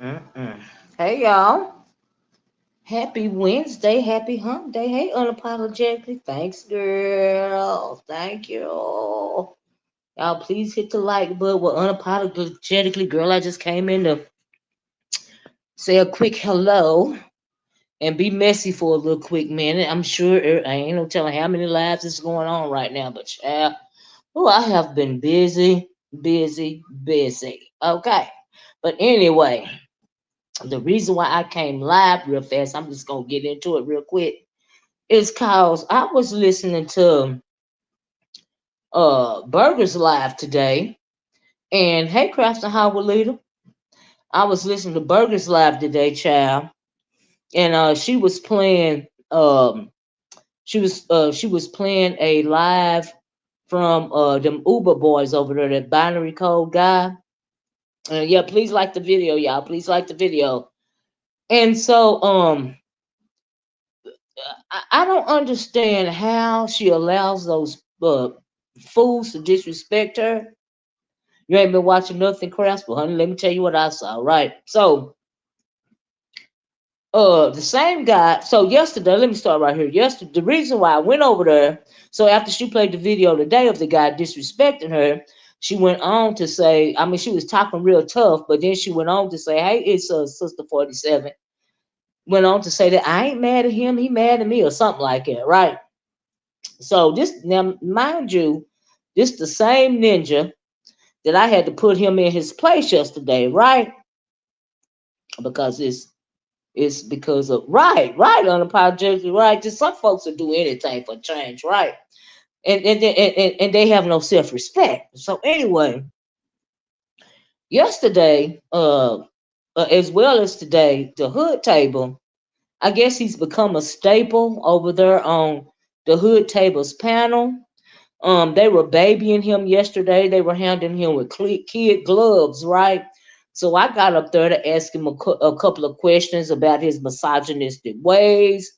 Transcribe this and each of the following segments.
Mm-mm. Hey y'all. Happy Wednesday. Happy hump day. Hey, unapologetically. Thanks, girl. Thank you. Y'all, please hit the like button. With unapologetically, girl, I just came in to say a quick hello and be messy for a little quick minute. I'm sure I ain't no telling how many lives is going on right now, but child, oh, I have been busy, busy, busy. Okay. But anyway, the reason why I came live real fast, I'm just gonna get into it real quick, is cause I was listening to Burgers Live today. And hey, Crafts and Howard Leader. I was listening to Burgers Live today, child. And she was playing she was playing a live from them Uber boys over there, that binary code guy. Yeah, please like the video, y'all. Please like the video. And so I don't understand how she allows those fools to disrespect her. You ain't been watching nothing, Crafts, but honey, let me tell you what I saw. Right. So the same guy. So yesterday, let me start right here. Yesterday, the reason why I went over there. So after she played the video today of the guy disrespecting her, she went on to say, I mean, she was talking real tough, but then she went on to say, "Hey, it's Sister 47." Went on to say that I ain't mad at him, he mad at me, or something like that, right? So this now, mind you, this the same ninja that I had to put him in his place yesterday, right? Because it's because of right, unapologetically right. Just some folks will do anything for change, right? And they have no self respect. So anyway, yesterday, as well as today, the hood table. I guess he's become a staple over there on the hood tables panel. They were babying him yesterday. They were handing him with kid gloves, right? So I got up there to ask him a couple of questions about his misogynistic ways.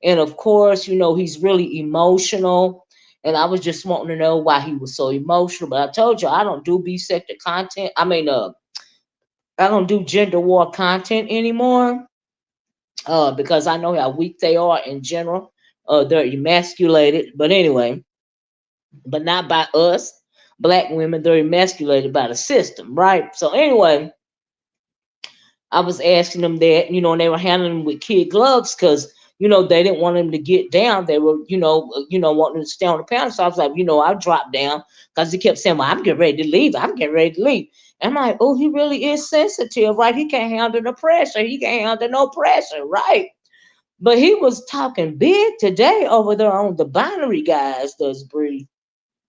And of course, he's really emotional. And I was just wanting to know why he was so emotional. But I told you I don't do B-sector content. I don't do gender war content anymore because I know how weak they are in general. They're emasculated. But anyway, but not by us black women. They're emasculated by the system, right? So anyway, I was asking them that, and they were handling them with kid gloves because they didn't want him to get down. They were, wanting him to stay on the panel. So I was like, I dropped down because he kept saying, "Well, I'm getting ready to leave. I'm getting ready to leave." And I'm like, oh, he really is sensitive, right? He can't handle the pressure. He can't handle no pressure, right? But he was talking big today over there on the binary guys. Does Bree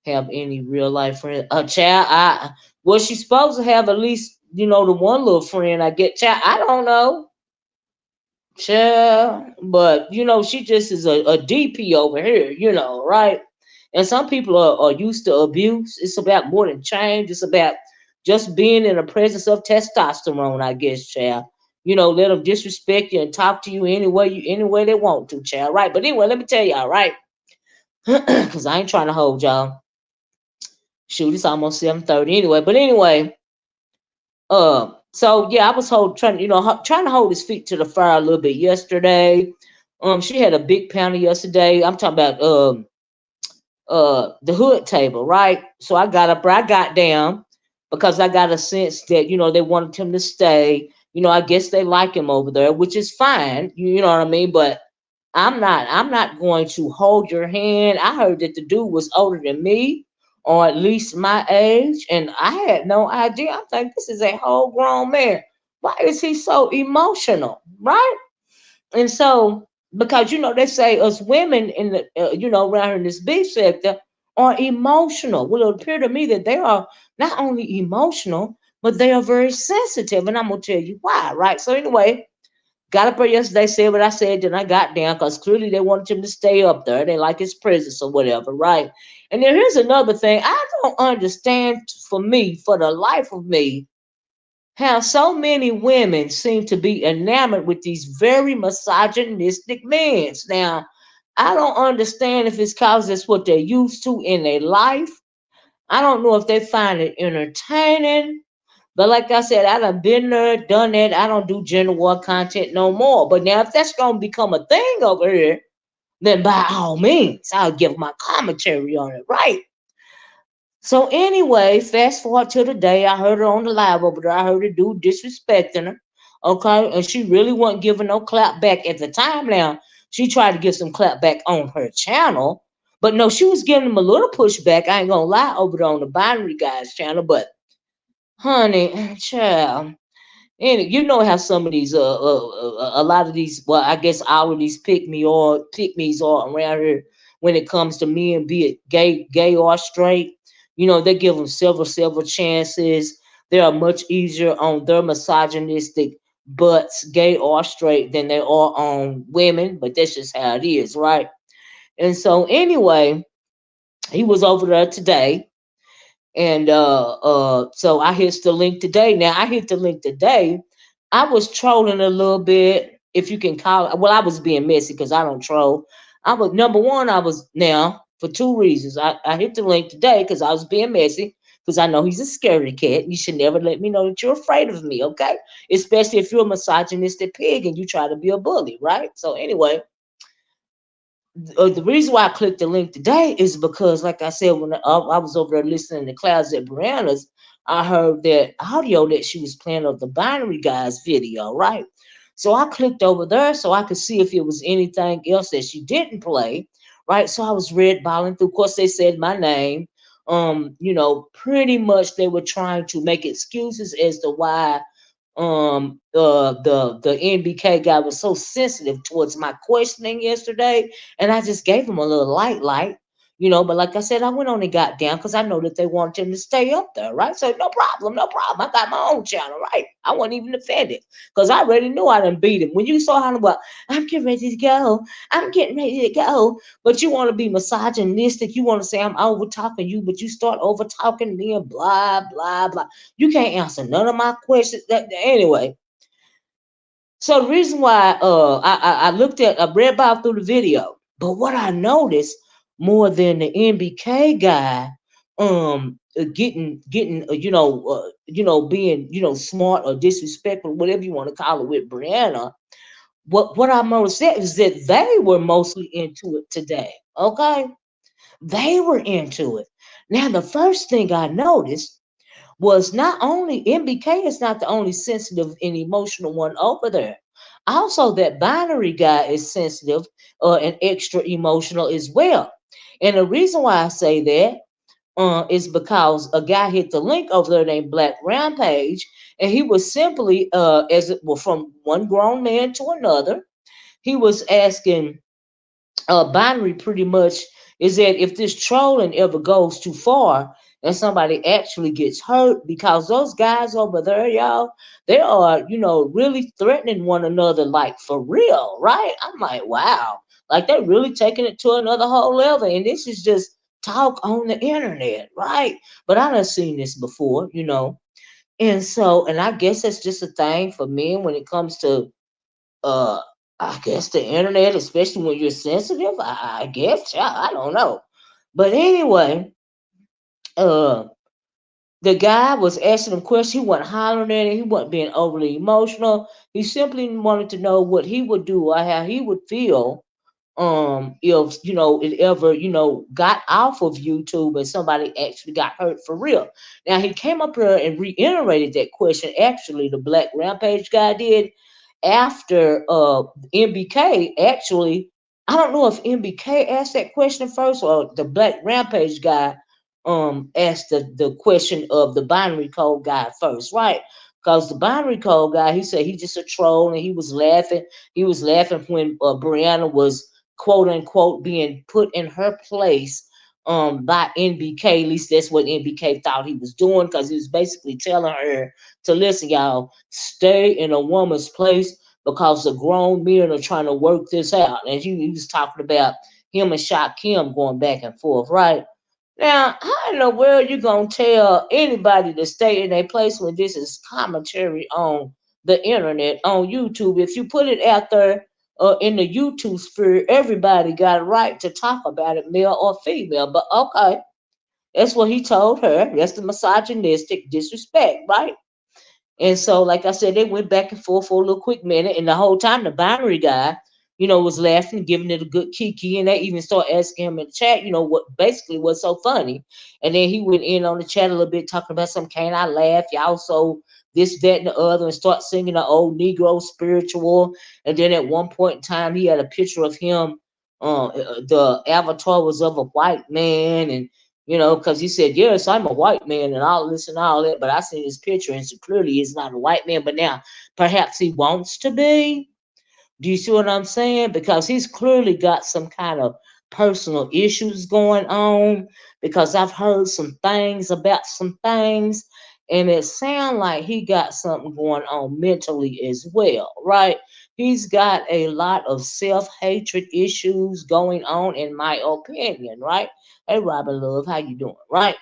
have any real life friends? A child, was she supposed to have at least, the one little friend I get? Child, I don't know. Child, but she just is a DP over here, right? And some people are used to abuse. It's about more than change. It's about just being in the presence of testosterone, I guess, child. Let them disrespect you and talk to you any way they want to, child, right? But anyway, let me tell y'all, right? Because I ain't trying to hold y'all. Shoot, it's almost 7:30 anyway. But anyway, so yeah, I was trying to hold his feet to the fire a little bit yesterday. She had a big panel yesterday. I'm talking about the hood table, right? So I got down because I got a sense that they wanted him to stay. I guess they like him over there, which is fine. You know what I mean? But I'm not going to hold your hand. I heard that the dude was older than me, or at least my age, and I had no idea. I'm like, this is a whole grown man. Why is he so emotional? Right? And so, because they say us women in the around here in this beef sector are emotional. Well, it appear to me that they are not only emotional, but they are very sensitive, and I'm gonna tell you why. Right. So anyway, got up there yesterday, said what I said, then I got down because clearly they wanted him to stay up there. They like his presence or whatever, right? And then here's another thing I don't understand for the life of me, how so many women seem to be enamored with these very misogynistic men. Now, I don't understand if it's because that's what they're used to in their life. I don't know if they find it entertaining. But like I said, I done been there, done that. I don't do gender war content no more. But now, if that's gonna become a thing over here, then by all means, I'll give my commentary on it, right? So anyway, fast forward to the day I heard her on the live over there. I heard the dude disrespecting her. Okay, and she really wasn't giving no clap back at the time. Now she tried to give some clap back on her channel, but no, she was giving him a little pushback. I ain't gonna lie over there on the binary guys channel, but honey, child. And you know how some of these, a lot of these, well, I guess all of these pick me's are around here when it comes to men, be it gay or straight. They give them several chances. They are much easier on their misogynistic butts, gay or straight, than they are on women. But that's just how it is, right? And so anyway, he was over there today, and so I hit the link today. Now I hit the link today. I was trolling a little bit, if you can call it. Well, I was being messy because I don't troll. I was number one, I was now for two reasons. I hit the link today because I was being messy. Because I know he's a scaredy cat. You should never let me know that you're afraid of me, okay? Especially if you're a misogynistic pig and you try to be a bully, right? So anyway, the reason why I clicked the link today is because, like I said, when I was over there listening to Clouds at Brianna's, I heard that audio that she was playing of the Binary Guys video, right? So I clicked over there so I could see if it was anything else that she didn't play, right? So I was red balling through. Of course, they said my name. Pretty much they were trying to make excuses as to why the NBK guy was so sensitive towards my questioning yesterday, and I just gave him a little but like I said, I went on and got down because I know that they wanted him to stay up there, right? So no problem, no problem. I got my own channel, right? I wasn't even offended because I already knew I done beat him. When you saw how about I'm getting ready to go, I'm getting ready to go, but you want to be misogynistic, you want to say I'm over talking you, but you start over talking me and blah blah blah. You can't answer none of my questions. Anyway, so the reason why I looked at I read about through the video, but what I noticed more than the NBK guy getting being smart or disrespectful, whatever you want to call it, with Brianna, what I noticed is that they were mostly into it today. Okay, they were into it. Now the first thing I noticed was not only MBK is not the only sensitive and emotional one over there. Also, that binary guy is sensitive and extra emotional as well. And the reason why I say that is because a guy hit the link over there named Black Rampage, and he was simply from one grown man to another. He was asking binary pretty much is that if this trolling ever goes too far and somebody actually gets hurt, because those guys over there, y'all, they are, really threatening one another, like for real, right? I'm like, wow, like they're really taking it to another whole level. And this is just talk on the internet, right? But I done seen this before. And so, and I guess that's just a thing for men when it comes to uh I guess the internet, especially when you're sensitive. I guess, yeah, I don't know. But anyway, uh the guy was asking him questions. He wasn't hollering at him. He wasn't being overly emotional. He simply wanted to know what he would do or how he would feel if it ever got off of YouTube and somebody actually got hurt for real. Now he came up here and reiterated that question. Actually, the Black Rampage guy did after MBK actually. I don't know if MBK asked that question first or the Black Rampage guy asked the question of the binary code guy first, right? Because the binary code guy, he said he just a troll and he was laughing. He was laughing when Brianna was quote unquote being put in her place by NBK. At least that's what NBK thought he was doing, because he was basically telling her to listen, y'all, stay in a woman's place because the grown men are trying to work this out. And he was talking about him and Shot Kim going back and forth, right? Now, how in the world you gonna tell anybody to stay in a place when this is commentary on the internet, on YouTube? If you put it out there in the YouTube sphere, everybody got a right to talk about it, male or female. But okay, that's what he told her. That's the misogynistic disrespect, right? And so, like I said, they went back and forth for a little quick minute, and the whole time the binary guy, was laughing, giving it a good kiki, and they even started asking him in the chat, what basically what's so funny. And then he went in on the chat a little bit, talking about some "Can I laugh, y'all?" So this, that, and the other, and start singing the old Negro spiritual. And then at one point in time, he had a picture of him. The avatar was of a white man, and because he said, yes, I'm a white man and all this and all that, but I seen his picture and so clearly he's not a white man, but now perhaps he wants to be. Do you see what I'm saying? Because he's clearly got some kind of personal issues going on, because I've heard some things about some things, and it sounds like he got something going on mentally as well, right? He's got a lot of self-hatred issues going on, in my opinion, right? Hey, Robin Love, how you doing, right?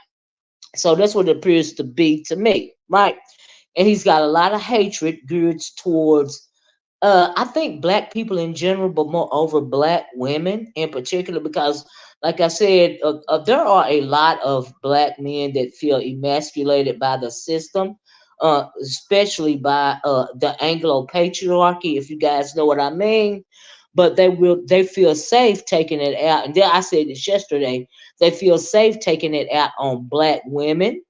So that's what it appears to be to me, right? And he's got a lot of hatred geared towards I think black people in general, but moreover black women in particular, because, like I said, there are a lot of black men that feel emasculated by the system, especially by the Anglo patriarchy, if you guys know what I mean. But they feel safe taking it out, and then I said this yesterday. They feel safe taking it out on black women,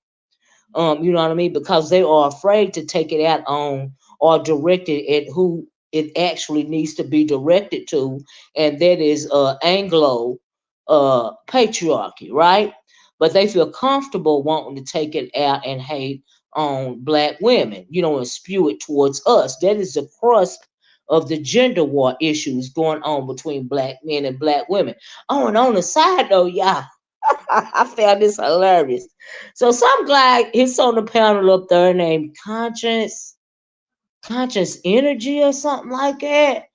you know what I mean? Because they are afraid to take it out on or direct it at who it actually needs to be directed to, and that is Anglo patriarchy, right? But they feel comfortable wanting to take it out and hate on black women, and spew it towards us. That is the crust of the gender war issues going on between black men and black women. Oh, and on the side though, y'all, I found this hilarious. So some guy he's on the panel up there named Conscious Energy or something like that.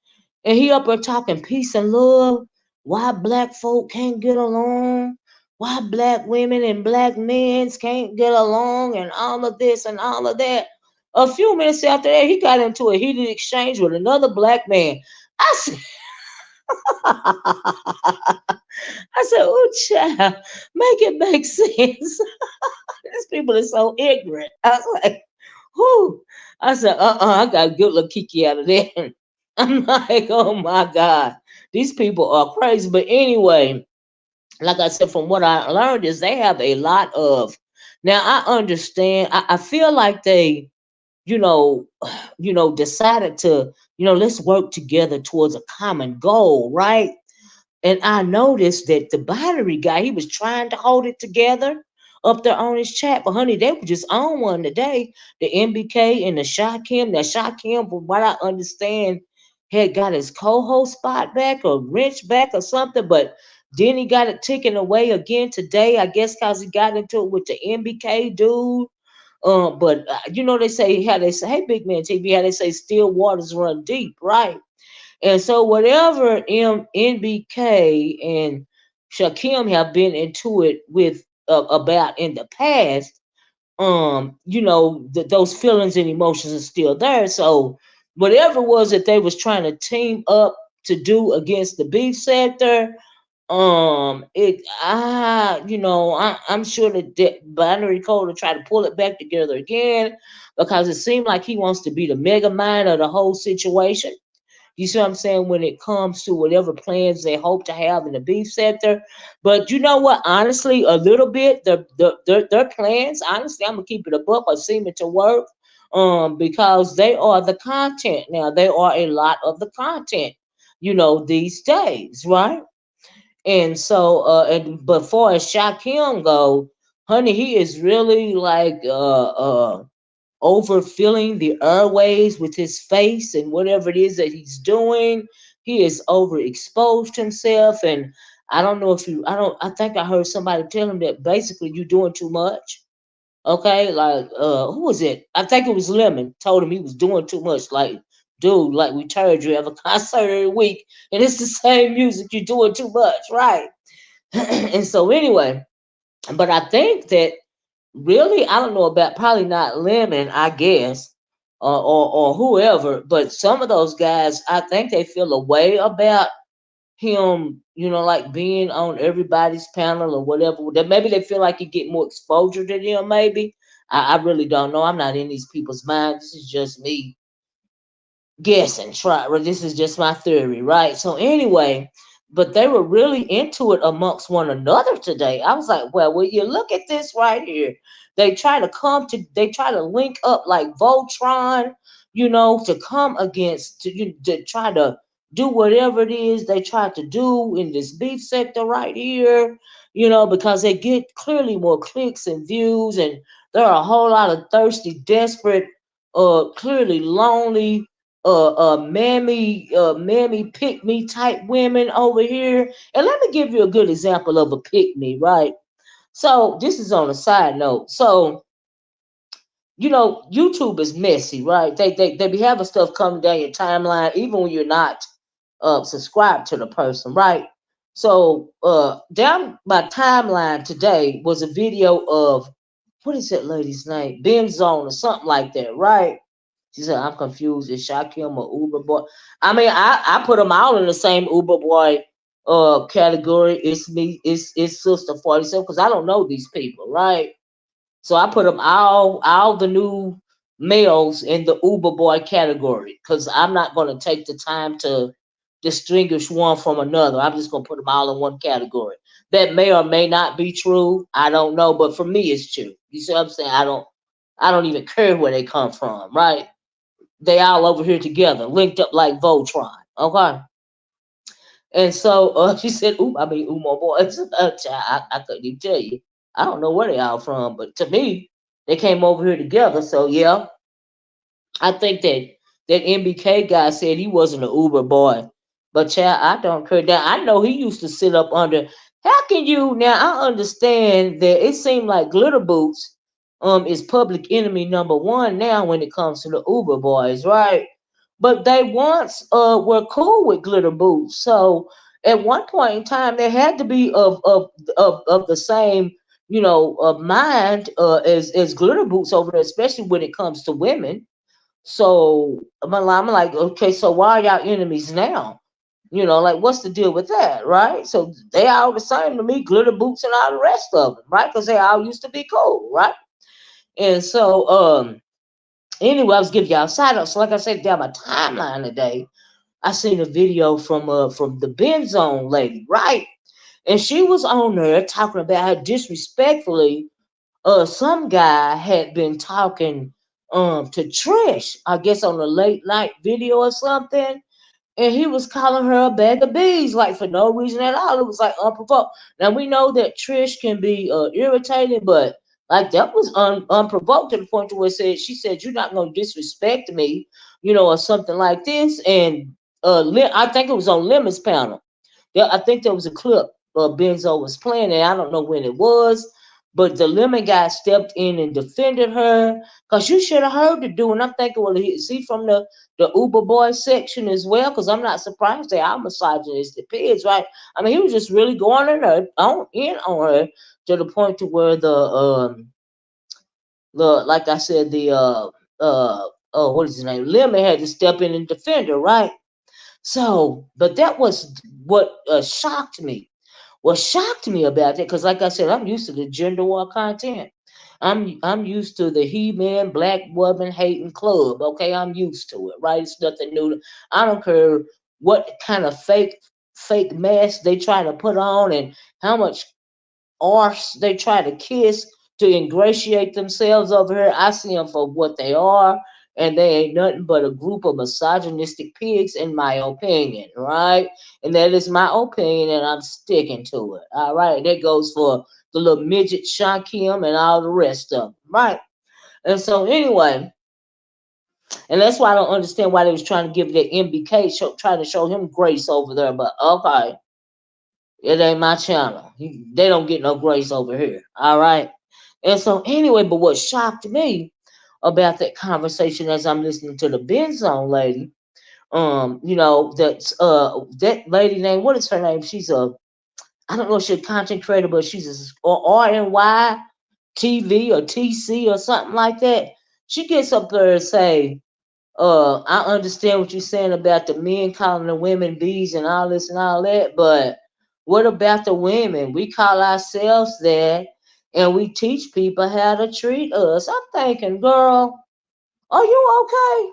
And he up there talking peace and love, why black folk can't get along, why black women and black men can't get along, and all of this and all of that. A few minutes after that, he got into a heated exchange with another black man. I said, I said, oh, child, make it make sense. These people are so ignorant. I was like, whoo. I said, I got a good little kiki out of that. I'm like, oh my God, these people are crazy. But anyway, like I said, from what I learned is they have a lot of. Now I understand. I feel like they, you know, decided to, let's work together towards a common goal, right? And I noticed that the battery guy, he was trying to hold it together up there on his chat. But honey, they were just on one today. The MBK and the Shakim. Now Shakim, from what I understand, had got his co-host spot back or wrench back or something. But then he got it taken away again today. I guess because he got into it with the MBK dude. But they say how they say, hey, Big Man TV, how they say still waters run deep, right? And so whatever NBK and Shakim have been into it with about in the past, those feelings and emotions are still there. So whatever it was that they was trying to team up to do against the beef sector, I'm sure that binary code will try to pull it back together again, because it seemed like he wants to be the mega mind of the whole situation. You see what I'm saying? When it comes to whatever plans they hope to have in the beef sector. But you know what? Honestly, a little bit, their plans, honestly, I'm going to keep it a buck, are seeming to work, because they are the content now. They are a lot of the content, these days, right? And so, but far as Shaquem go, honey, he is really like, overfilling the airways with his face and whatever it is that he's doing. He has overexposed himself, and I don't know if you. I don't. I think I heard somebody tell him that basically you're doing too much. Okay, like who was it? I think it was Lemon. Told him he was doing too much. Like, dude, like we heard you have a concert every week, and it's the same music. You're doing too much, right? And so anyway, but I think that really, I don't know about probably not Lemon, I guess, or whoever, but some of those guys, I think they feel a way about him, like being on everybody's panel or whatever. That maybe they feel like you get more exposure to them. Maybe I really don't know. I'm not in these people's minds. This is just me guessing. Try. Well, this is just my theory, right? So anyway, but they were really into it amongst one another today. I was like, well, you look at this right here. They try to link up like Voltron, to come against to try to do whatever it is they try to do in this beef sector right here, because they get clearly more clicks and views, and there are a whole lot of thirsty, desperate, clearly lonely, mammy pick me type women over here. And let me give you a good example of a pick me, right? So this is on a side note. So YouTube is messy, right? They be having stuff coming down your timeline, even when you're not subscribed to the person, right? So down my timeline today was a video of what is that lady's name? Ben Zone or something like that, right? She said, I'm confused. Is Shakim or Uber Boy? I mean, I put them all in the same Uber Boy category. It's me, it's Sister 47, because I don't know these people, right? So I put them all the new males in the Uber Boy category, because I'm not going to take the time to distinguish one from another. I'm just going to put them all in one category. That may or may not be true. I don't know, but for me, it's true. You see what I'm saying? I don't even care where they come from, right? They all over here together, linked up like Voltron. Okay. And so she said, "Ooh, I mean, my boys." I couldn't even tell you. I don't know where they all from, but to me, they came over here together. So yeah, I think that MBK guy said he wasn't an Uber boy, but child, I don't care. Now I know he used to sit up under. How can you now? I understand that it seemed like Glitter Boots is public enemy number one now when it comes to the Uber boys, right? But they once were cool with Glitter Boots, so at one point in time they had to be of the same mind as Glitter Boots over there, especially when it comes to women. So I'm like, okay, so why are y'all enemies now? Like what's the deal with that, right? So they all the same to me, Glitter Boots and all the rest of them, right? Because they all used to be cool, right? And so anyway, I was giving y'all side up. So like I said, down my timeline today, I seen a video from the Ben Zone lady, right? And she was on there talking about how disrespectfully some guy had been talking to Trish, I guess on a late night video or something, and he was calling her a bag of bees, like for no reason at all. It was like unprovoked. Now we know that Trish can be irritating, but like that was unprovoked to the point to where she said, "You're not gonna disrespect me," or something like this. And I think it was on Lemon's panel. Yeah, I think there was a clip Benzo was playing, and I don't know when it was, but the lemon guy stepped in and defended her because you should have heard the dude. And I'm thinking, well, is he from the Uber boy section as well? Because I'm not surprised they are misogynistic pigs, right? I mean, he was just really going in on her to the point to where the like I said, the what is his name? Lemon had to step in and defend her, right? So, but that was what shocked me. What shocked me about that, because like I said, I'm used to the gender war content. I'm used to the he-man black woman hating club. Okay, I'm used to it, right? It's nothing new. I don't care what kind of fake mask they try to put on and how much arse they try to kiss to ingratiate themselves over here. I see them for what they are, and they ain't nothing but a group of misogynistic pigs, in my opinion, right? And that is my opinion, and I'm sticking to it. All right, that goes for the little midget Shakim and all the rest of them, right? And so anyway, And that's why I don't understand why they was trying to give that MBK trying to show him grace over there. But okay, it ain't my channel. They don't get no grace over here. All right. And so anyway, but what shocked me about that conversation as I'm listening to the Benzone lady, that lady name, what is her name? She's a, I don't know if she's a content creator, but she's a RNY TV or TC or something like that. She gets up there and say, I understand what you're saying about the men calling the women bees and all this and all that, but what about the women? We call ourselves that and we teach people how to treat us. I'm thinking, girl, are you okay?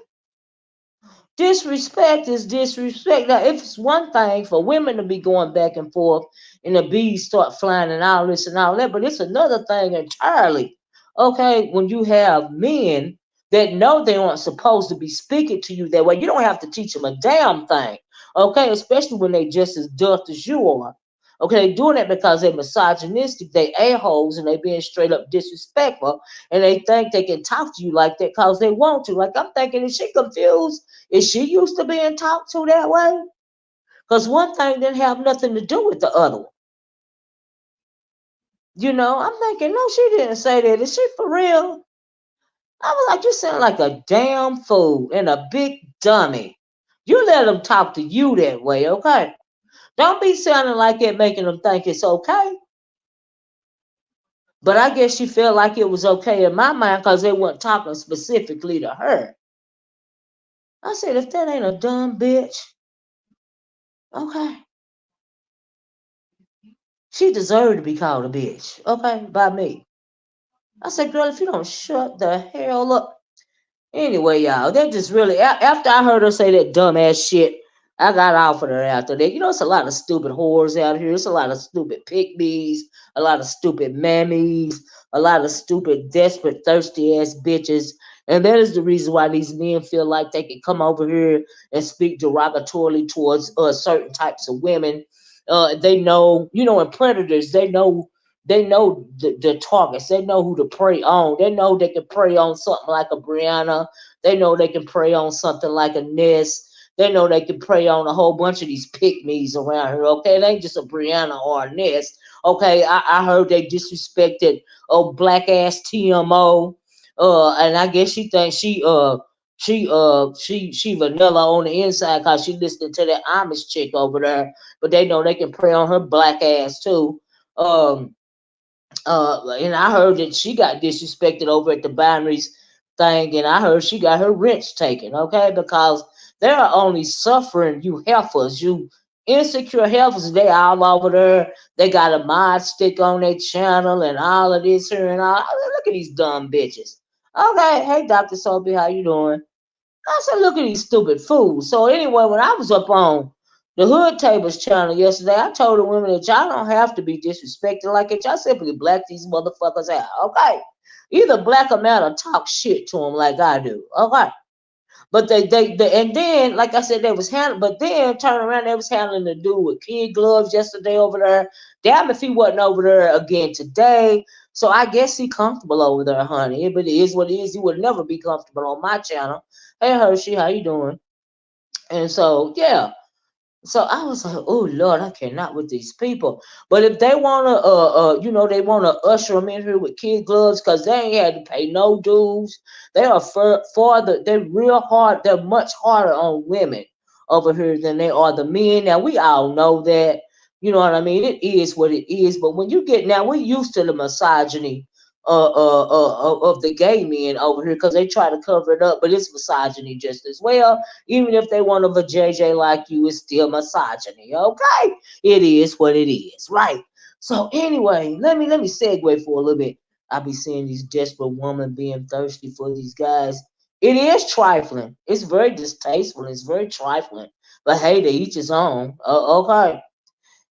Disrespect is disrespect. Now, if it's one thing for women to be going back and forth and the bees start flying and all this and all that, but it's another thing entirely. Okay, when you have men that know they aren't supposed to be speaking to you that way, you don't have to teach them a damn thing. Okay, especially when they just as dull as you are. Okay, they doing it because they're misogynistic, they a-holes, and they being straight up disrespectful, and they think they can talk to you like that because they want to. Like, I'm thinking, is she confused? Is she used to being talked to that way? Because one thing didn't have nothing to do with the other one. I'm thinking, no, she didn't say that. Is she for real? I was like, you sound like a damn fool and a big dummy. You let them talk to you that way, okay? Don't be sounding like it, making them think it's okay. But I guess she felt like it was okay in my mind because they weren't talking specifically to her. I said, if that ain't a dumb bitch, okay, she deserved to be called a bitch, okay, by me. I said, girl, if you don't shut the hell up. Anyway, y'all, that just really, after I heard her say that dumbass shit, I got off of her after that. It's a lot of stupid whores out here. It's a lot of stupid pick-me's, a lot of stupid mammies, a lot of stupid, desperate, thirsty ass bitches. And that is the reason why these men feel like they can come over here and speak derogatorily towards certain types of women. They know, and predators, they know the targets. They know who to prey on. They know they can prey on something like a Brianna. They know they can prey on something like a Ness. They know they can prey on a whole bunch of these pick-me's around here. Okay, it ain't just a Brianna or a Ness. Okay, I heard they disrespected black ass TMO. And I guess she thinks she vanilla on the inside because she listening to that Amish chick over there. But they know they can prey on her black ass too. Um, and I heard that she got disrespected over at the binaries thing, and I heard she got her wrench taken, okay? Because they're only suffering you heifers, you insecure heifers. They all over there. They got a mod stick on their channel and all of this here and all. Look at these dumb bitches. Okay, hey Dr. Sophie, how you doing? I said, look at these stupid fools. So anyway, when I was up on the Hood Tables channel yesterday, I told the women that y'all don't have to be disrespected like it. Y'all simply black these motherfuckers out. Okay. Either black them out or talk shit to them like I do. Okay. But they and then, like I said, they was handling, but then turn around, they was handling the dude with kid gloves yesterday over there. Damn if he wasn't over there again today. So I guess he comfortable over there, honey. But it is what it is. He would never be comfortable on my channel. Hey Hershey, how you doing? And so yeah, so I was like, oh Lord, I cannot with these people. But if they wanna, they wanna usher them in here with kid gloves because they ain't had to pay no dues. They are farther. They're real hard. They're much harder on women over here than they are the men. Now we all know that. You know what I mean? It is what it is. But when you get now, we're used to the misogyny of the gay men over here because they try to cover it up, but it's misogyny just as well. Even if they want of a JJ like you, it's still misogyny. Okay, it is what it is, right? So anyway, let me segue for a little bit. I be seeing these desperate women being thirsty for these guys. It is trifling. It's very distasteful. It's very trifling. But hey, to each his own. Okay.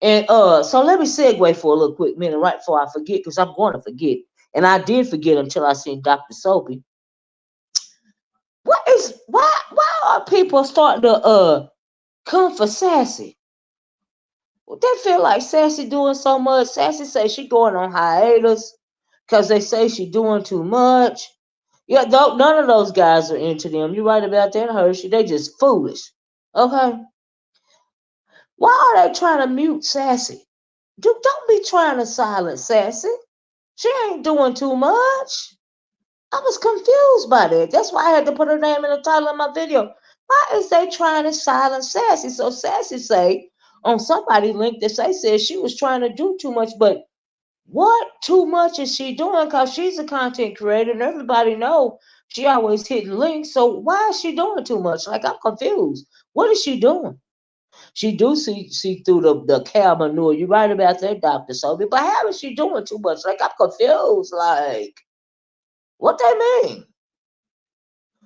And so let me segue for a little quick minute right before I forget, because I'm going to forget. And I did forget until I seen Dr. Soapy. Why are people starting to come for Sassy? They feel like Sassy doing so much. Sassy say she going on hiatus because they say she doing too much. Yeah, none of those guys are into them. You're right about that, Hershey. They just foolish. Okay. Why are they trying to mute Sassy? Don't be trying to silence Sassy. She ain't doing too much. I was confused by that. That's why I had to put her name in the title of my video. Why is they trying to silence Sassy? So Sassy say on somebody link that say said she was trying to do too much, but what too much is she doing? Cause she's a content creator and everybody know she always hitting links. So why is she doing too much? Like I'm confused. What is she doing? She do see through the cow manure. You right about that, Dr. Sobe. But how is she doing too much? Like I'm confused. Like what they mean?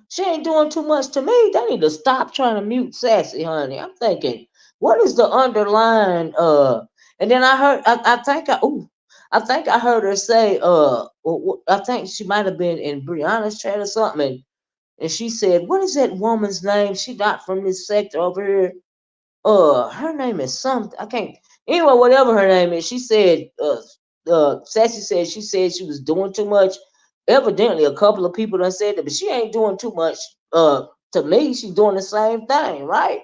She ain't doing too much to me. They need to stop trying to mute Sassy, honey. I'm thinking, what is the underlying and then I heard I think I heard her say I think she might have been in Brianna's chat or something and she said, what is that woman's name? She not from this sector over here. Her name is something. I can't. Anyway, whatever her name is, she said. Sassy said she was doing too much. Evidently, a couple of people done said that, but she ain't doing too much. To me, she's doing the same thing, right?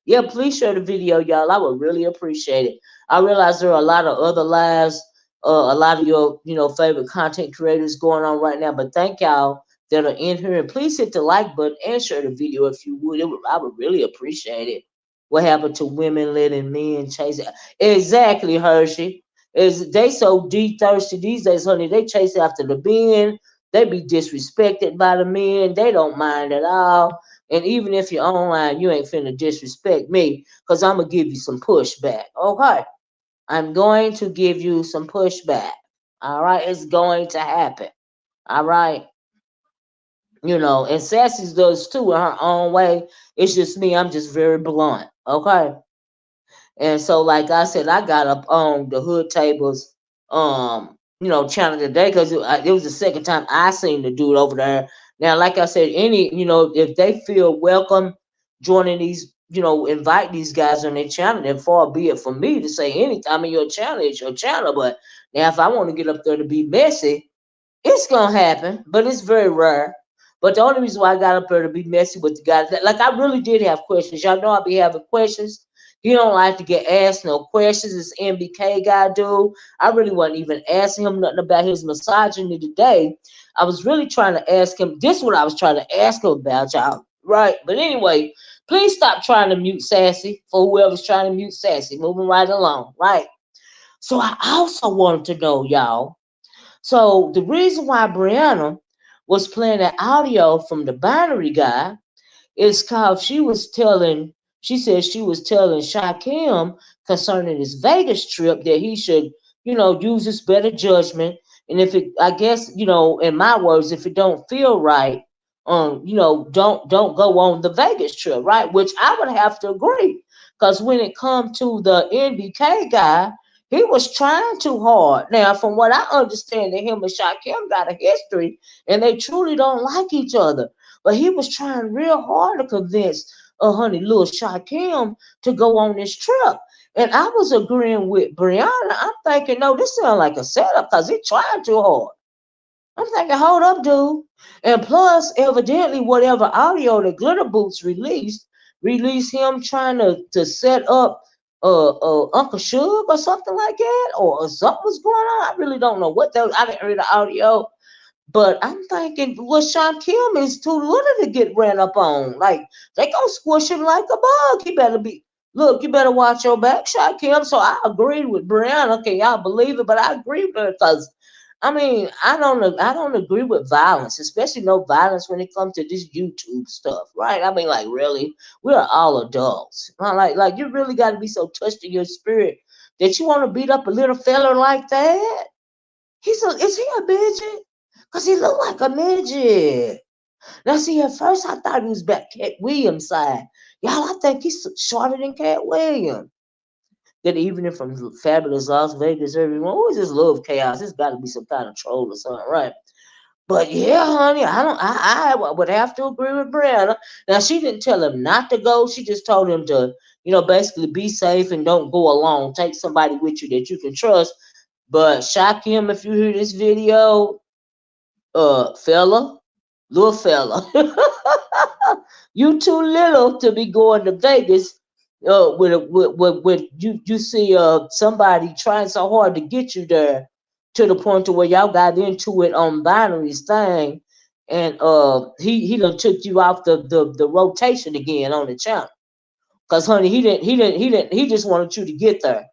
Yeah, please share the video, y'all. I would really appreciate it. I realize there are a lot of other lives, a lot of your, favorite content creators going on right now. But thank y'all that are in here, and please hit the like button and share the video if you would. I would really appreciate it. What happened to women letting men chase it? Exactly, Hershey. Is they so deep thirsty these days, honey? They chase after the men. They be disrespected by the men. They don't mind at all. And even if you're online, you ain't finna disrespect me because I'm going to give you some pushback. Okay. I'm going to give you some pushback. All right. It's going to happen. All right. And Sassy does too in her own way. It's just me. I'm just very blunt. Okay. And so, like I said, I got up on the Hood Tables, channel today because it was the second time I seen the dude over there. Now, like I said, if they feel welcome joining these, invite these guys on their channel, then far be it for me to say anything. I mean, your channel is your channel, but now if I want to get up there to be messy, it's gonna happen, but it's very rare. But the only reason why I got up there to be messy with the guys, like I really did have questions. Y'all know I be having questions. He don't like to get asked no questions. This MBK guy do. I really wasn't even asking him nothing about his misogyny today. I was really trying to ask him. This is what I was trying to ask him about, y'all. Right. But anyway, please stop trying to mute Sassy for whoever's trying to mute Sassy. Moving right along. Right. So I also wanted to know, y'all. So the reason why Brianna was playing that audio from the binary guy is because she said she was telling Shaquem concerning his Vegas trip that he should, use his better judgment. And if it, I guess, in my words, if it don't feel right, don't go on the Vegas trip, right? Which I would have to agree. Because when it comes to the NBK guy, he was trying too hard. Now, from what I understand, that him and Shaquem got a history and they truly don't like each other. But he was trying real hard to convince honey, little Shaquem to go on this trip. And I was agreeing with Brianna. I'm thinking, no, this sounds like a setup because he tried too hard. I'm thinking, hold up, dude. And plus, evidently, whatever audio that Glitter Boots released him trying to set up Uncle Suge or something like that, or something was going on. I really don't know what that was. I didn't hear the audio. But I'm thinking, well, Sean Kim is too little to get ran up on. Like, they gonna squish him like a bug. He better be, look, you better watch your back, Sean Kim. So I agreed with Brianna. Can y'all believe it? But I agree with her because, I mean, I don't agree with violence, especially no violence when it comes to this YouTube stuff, right? I mean, like, really, we are all adults. Like you really got to be so touched in your spirit that you want to beat up a little fella like that. Is he a midget? Cause he looked like a midget. Now see, at first I thought he was back Cat Williams side. Y'all, I think he's shorter than Cat Williams. That evening from fabulous Las Vegas, everyone always just love chaos. It's got to be some kind of troll or something, right? But yeah, honey, I don't. I would have to agree with Brianna. Now she didn't tell him not to go. She just told him to, basically be safe and don't go alone. Take somebody with you that you can trust. But shock him if you hear this video, fella. little fella. You too little to be going to Vegas. With you see somebody trying so hard to get you there to the point to where y'all got into it on binaries thing, and he done took you off the rotation again on the channel. Cause honey, he just wanted you to get there.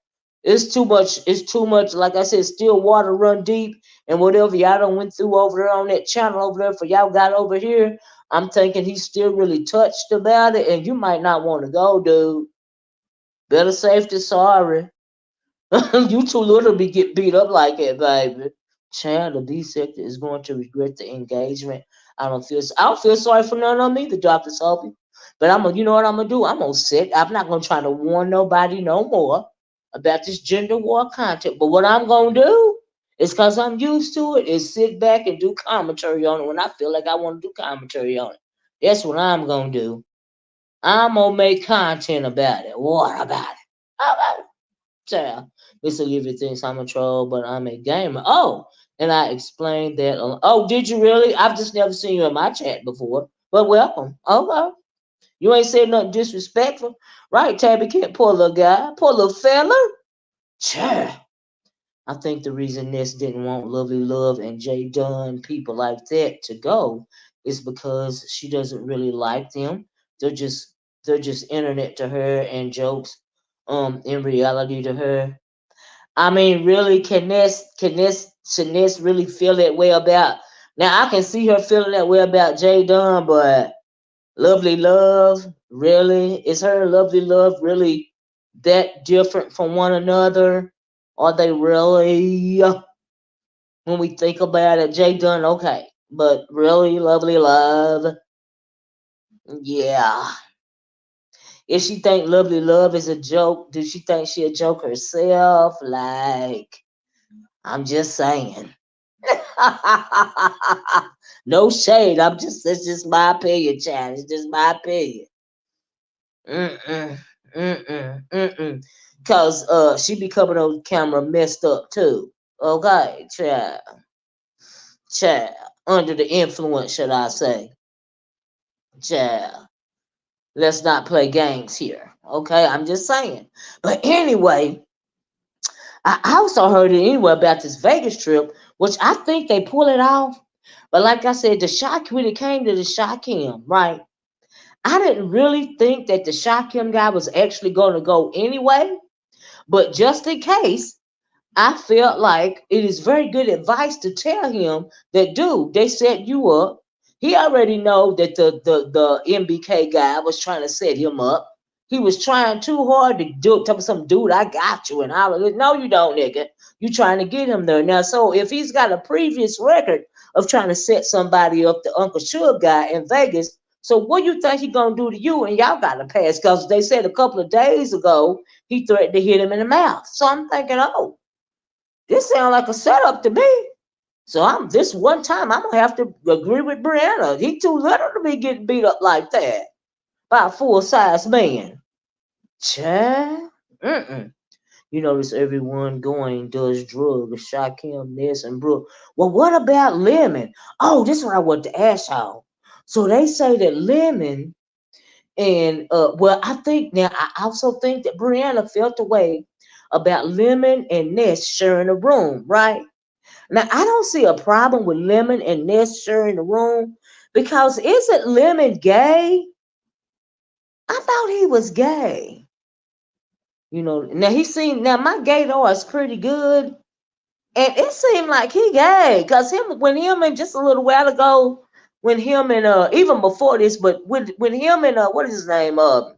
It's too much. It's too much. Like I said, still water run deep, and whatever y'all done went through over there on that channel over there for y'all got over here. I'm thinking he's still really touched about it, and you might not want to go, dude. Better safe than sorry. You too little to be get beat up like that, baby. Child, the B sector is going to regret the engagement. I don't feel sorry for none of them either, Dr. Sophie. But I'm gonna, you know what I'm gonna do? I'm gonna sit. I'm not gonna try to warn nobody no more about this gender war content. But what I'm gonna do is because I'm used to it, is sit back and do commentary on it when I feel like I want to do commentary on it. That's what I'm gonna do. I'm gonna make content about it. What about it? How about it? Child. Mr. Livy thinks I'm a troll, but I'm a gamer. Oh, and I explained that. Oh, did you really? I've just never seen you in my chat before. But welcome. Okay. You ain't said nothing disrespectful. Right, Tabby Cat? Poor little guy. Poor little fella. Child. I think the reason Ness didn't want Lovely Love and Jay Dunn, people like that, to go is because she doesn't really like them. They're just they're just internet to her and jokes in reality to her. I mean, really, should Ness really feel that way about? Now I can see her feeling that way about Jay Dunn, but Lovely Love, really, is her and Lovely Love really that different from one another? Are they really? When we think about it, Jay Dunn, okay, but really, Lovely Love, yeah. If she think Lovely Love is a joke, does she think she a joke herself? Like, I'm just saying. No shade. It's just my opinion, Chad. It's just my opinion. Mm-mm. Mm-mm. Cause she be coming on camera messed up too. Okay, Chad. Chad. Under the influence, should I say. Chad. Let's not play games here. Okay, I'm just saying. But anyway, I also heard it anyway about this Vegas trip, which I think they pull it off. But like I said, the shock when it came to the shock him, right? I didn't really think that the shock him guy was actually going to go anyway. But just in case, I felt like it is very good advice to tell him that, dude, they set you up. He already know that the MBK guy was trying to set him up. He was trying too hard to do tell me some dude, I got you and all of it. No, you don't, nigga. You trying to get him there. Now, so if he's got a previous record of trying to set somebody up, the Uncle Suge guy in Vegas, so what you think he gonna do to you? And y'all got to pass because they said a couple of days ago he threatened to hit him in the mouth. So I'm thinking, oh, this sounds like a setup to me. So I'm this one time I'm gonna have to agree with Brianna. He too little to be getting beat up like that by a full size man. Child. Mm-mm. You notice everyone going does drugs, Shaquem, Ness, and Brooke. Well, what about Lemon? Oh, this is what I want to ask y'all. So they say that Lemon and well, I think now I also think that Brianna felt the way about Lemon and Ness sharing a room, right? Now, I don't see a problem with Lemon and Ness sharing the room because isn't Lemon gay? I thought he was gay. You know, now he seemed, now my gaydar is pretty good, and it seemed like he gay because when him and just a little while ago, when him and even before this, but when him and what is his name? Oh,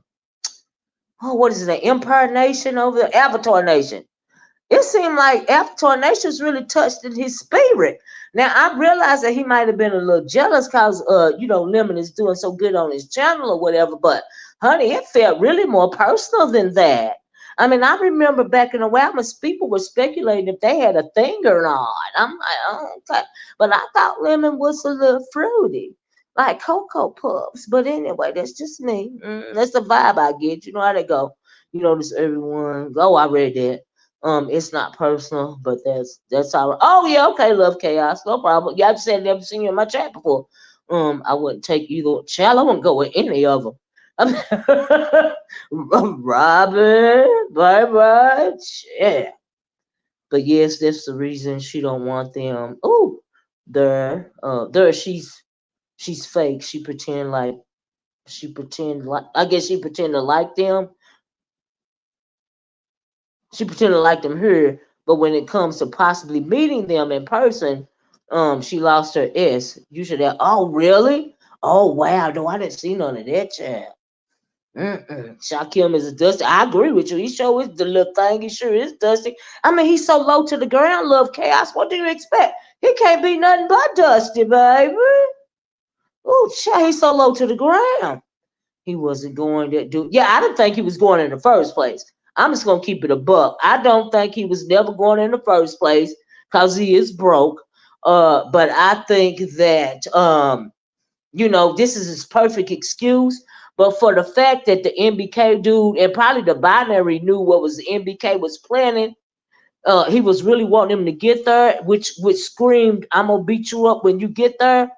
what is his name? Empire Nation over there, Avatar Nation. It seemed like Avatar Nation's really touched in his spirit. Now I realized that he might have been a little jealous because Lemon is doing so good on his channel or whatever, but honey, it felt really more personal than that. I mean, I remember back in the Wildmas, people were speculating if they had a thing or not. I'm like, oh, okay. But I thought Lemon was a little fruity, like Cocoa Puffs. But anyway, that's just me. That's the vibe I get. You know how they go. You notice everyone. Oh, I read that. It's not personal, but that's all right. Oh yeah, okay, love chaos, no problem. Yeah, I've said never seen you in my chat before. I wouldn't take either child. I wouldn't go with any of them. Robin, bye bye. Yeah. But yes, that's the reason she don't want them. Oh, there. She's fake. She pretend like. I guess she pretend to like them. She pretend to like them here, but when it comes to possibly meeting them in person, she lost her S. You should have. Oh, really? Oh, wow. No, I didn't see none of that, child. Shaquem is a dusty. I agree with you. He sure is the little thing. He sure is dusty. I mean, he's so low to the ground. Love chaos. What do you expect? He can't be nothing but dusty, baby. Oh, child, he's so low to the ground. He wasn't going to do. Yeah, I didn't think he was going in the first place. I'm just gonna keep it a buck. I don't think he was never going in the first place because he is broke. But I think that this is his perfect excuse. But for the fact that the MBK dude and probably the binary knew what was the MBK was planning, he was really wanting him to get there, which screamed, "I'm gonna beat you up when you get there."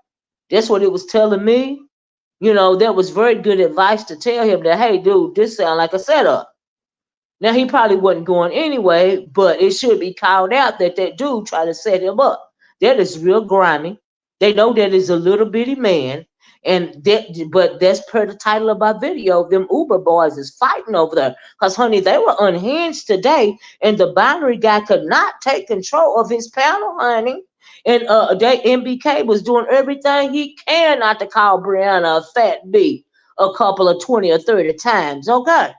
That's what it was telling me. That was very good advice to tell him that, hey, dude, this sound like a setup. Now he probably wasn't going anyway, but it should be called out that that dude tried to set him up. That is real grimy. They know that is a little bitty man, but that's per the title of my video. Them Uber boys is fighting over there, cause honey, they were unhinged today, and the binary guy could not take control of his panel, honey. And they MBK was doing everything he can not to call Brianna a fat B a couple of 20 or 30 times. Okay.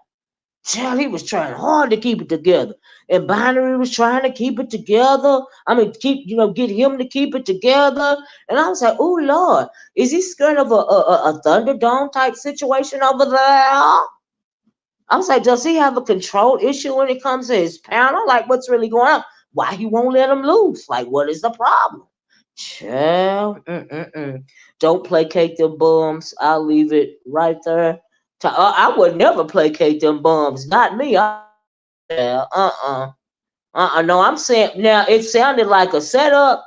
Child, he was trying hard to keep it together. And Binary was trying to keep it together. I mean, get him to keep it together. And I was like, oh, Lord, is he scared of a Thunderdome type situation over there? I was like, does he have a control issue when it comes to his panel? Like, what's really going on? Why he won't let him loose? Like, what is the problem? Child, don't placate them bums. I'll leave it right there. I would never placate them bums. Not me. Child. No, I'm saying now it sounded like a setup,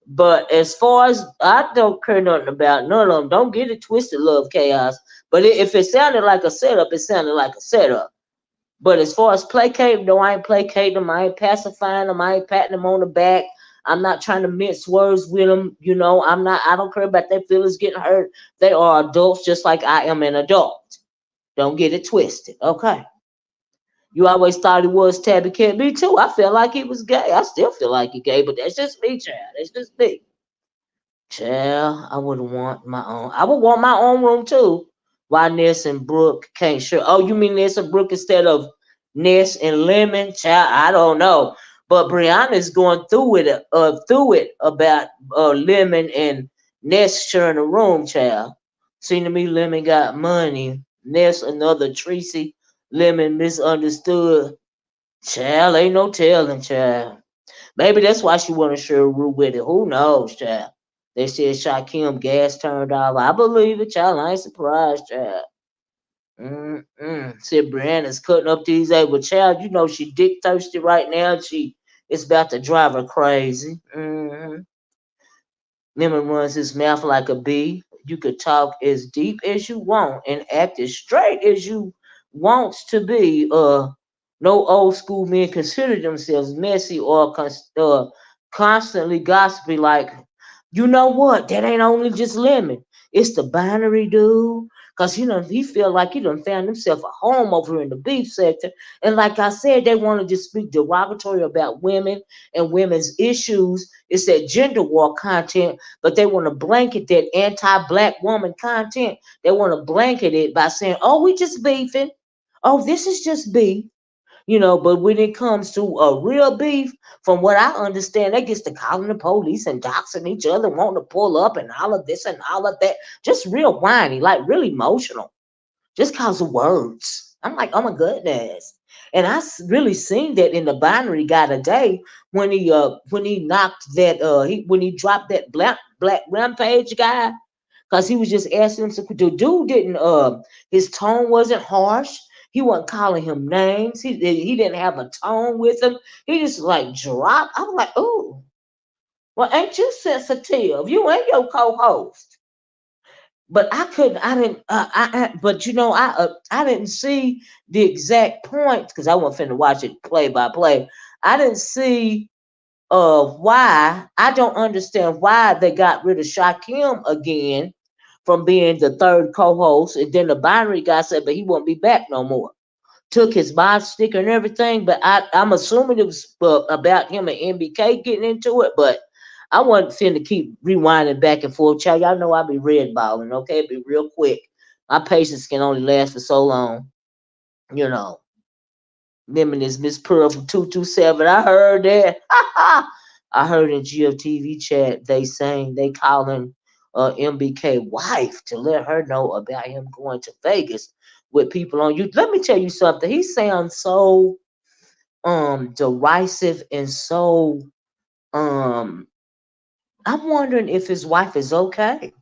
but as far as I don't care nothing about none of them. Don't get it twisted, love chaos. But if it sounded like a setup, it sounded like a setup. But as far as placating, no, I ain't placating them. I ain't pacifying them. I ain't patting them on the back. I'm not trying to mince words with them. I'm not. I don't care about their feelings getting hurt. They are adults, just like I am an adult. Don't get it twisted, okay? You always thought he was Tabby Cat. Me too. I felt like he was gay. I still feel like he gay, but that's just me, child. That's just me. Child, I would want my own. I would want my own room too. Why Ness and Brooke can't share? Oh, you mean Ness and Brooke instead of Ness and Lemon? Child, I don't know. But Brianna's going through it about Lemon and Ness sharing a room, child. Seem to me Lemon got money. Ness another Tracy. Lemon misunderstood. Child, ain't no telling, child. Maybe that's why she want to share a room with it. Who knows, child? They said Shaquem gas turned off. I believe it, child. I ain't surprised, child. Said Brianna's cutting up these able child. She dick thirsty right now. She It's about to drive her crazy. Lemon runs his mouth like a bee. You could talk as deep as you want and act as straight as you wants to be. No old school men consider themselves messy or constantly gossipy. Like, you know what? That ain't only just Lemon. It's the binary dude. Cause he feel like he done found himself a home over in the beef sector. And like I said, they want to just speak derogatory about women and women's issues. It's that gender war content, but they want to blanket that anti-black woman content. They want to blanket it by saying, "Oh, we just beefing. Oh, this is just beef." But when it comes to a real beef, from what I understand, they gets to calling the police and doxing each other, wanting to pull up and all of this and all of that. Just real whiny, like really emotional, just cause of words. I'm like, oh my goodness. And really seen that in the binary guy today when he knocked that when he dropped that black rampage guy, because he was just asking him some. The dude didn't his tone wasn't harsh. He wasn't calling him names. He didn't have a tone with him. He just like dropped. I was like, ooh, well, ain't you sensitive? You ain't your co-host. but I couldn't. I didn't. But I didn't see the exact point because I wasn't finna watch it play by play. I didn't see why. I don't understand why they got rid of Shaquem again from being the third co-host, and then the binary guy said, but he won't be back no more. Took his mod sticker and everything, but I'm assuming it was about him and MBK getting into it, but I wasn't finna keep rewinding back and forth. Child, y'all know I be red balling, okay? It be real quick. My patience can only last for so long, you know. Them and this Miss Pearl from 227. I heard that. I heard in GFTV chat they calling MBK wife to let her know about him going to Vegas with people on you. Let me tell you something. He sounds so derisive and so um I'm wondering if his wife is okay.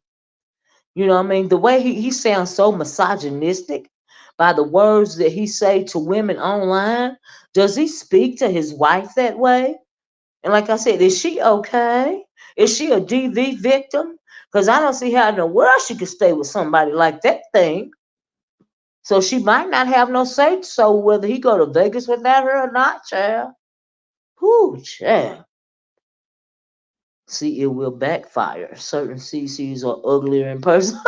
You know what I mean? The way he sounds so misogynistic by the words that he say to women online. Does he speak to his wife that way? And like I said, is she okay? Is she a DV victim? Because I don't see how in the world she could stay with somebody like that thing. So she might not have no say so whether he go to Vegas without her or not, child. Whoo, child. See, it will backfire. Certain CCs are uglier in person.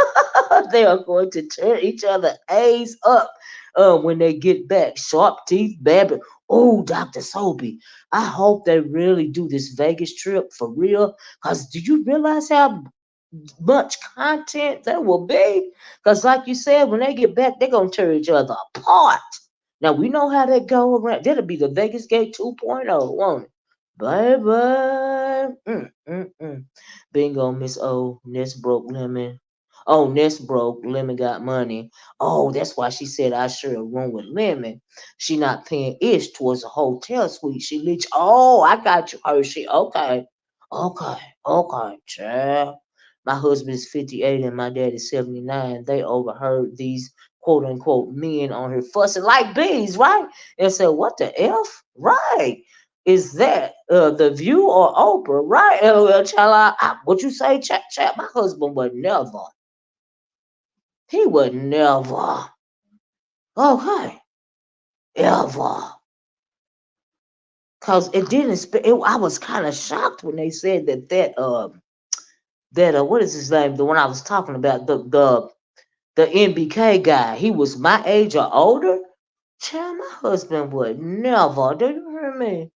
They are going to tear each other A's up when they get back. Sharp teeth, baby. Oh, Dr. Sobe, I hope they really do this Vegas trip for real. Because do you realize how much content there will be? Because, like you said, when they get back, they're going to tear each other apart. Now, we know how that go around. That'll be the Vegas Gate 2.0, won't it? Baby. Bingo, Miss O. Nest broke lemon. Oh, Nest broke. Lemon got money. Oh, that's why she said I share a room with Lemon. She not paying ish towards a hotel suite. She leech. Oh, I got you, Hershey. Okay. Okay. Okay, child. My husband is 58 and my dad is 79. They overheard these quote unquote men on here fussing like bees, right? And said, what the F? Right. Is that the View or Oprah? Right? LOL, child. What you say, chat, chat? My husband would never. He would never. Okay. Ever. Cause it didn't. I was kind of shocked when they said that what is his name? The one I was talking about, the NBK guy. He was my age or older. Child, my husband would never. Do you hear me?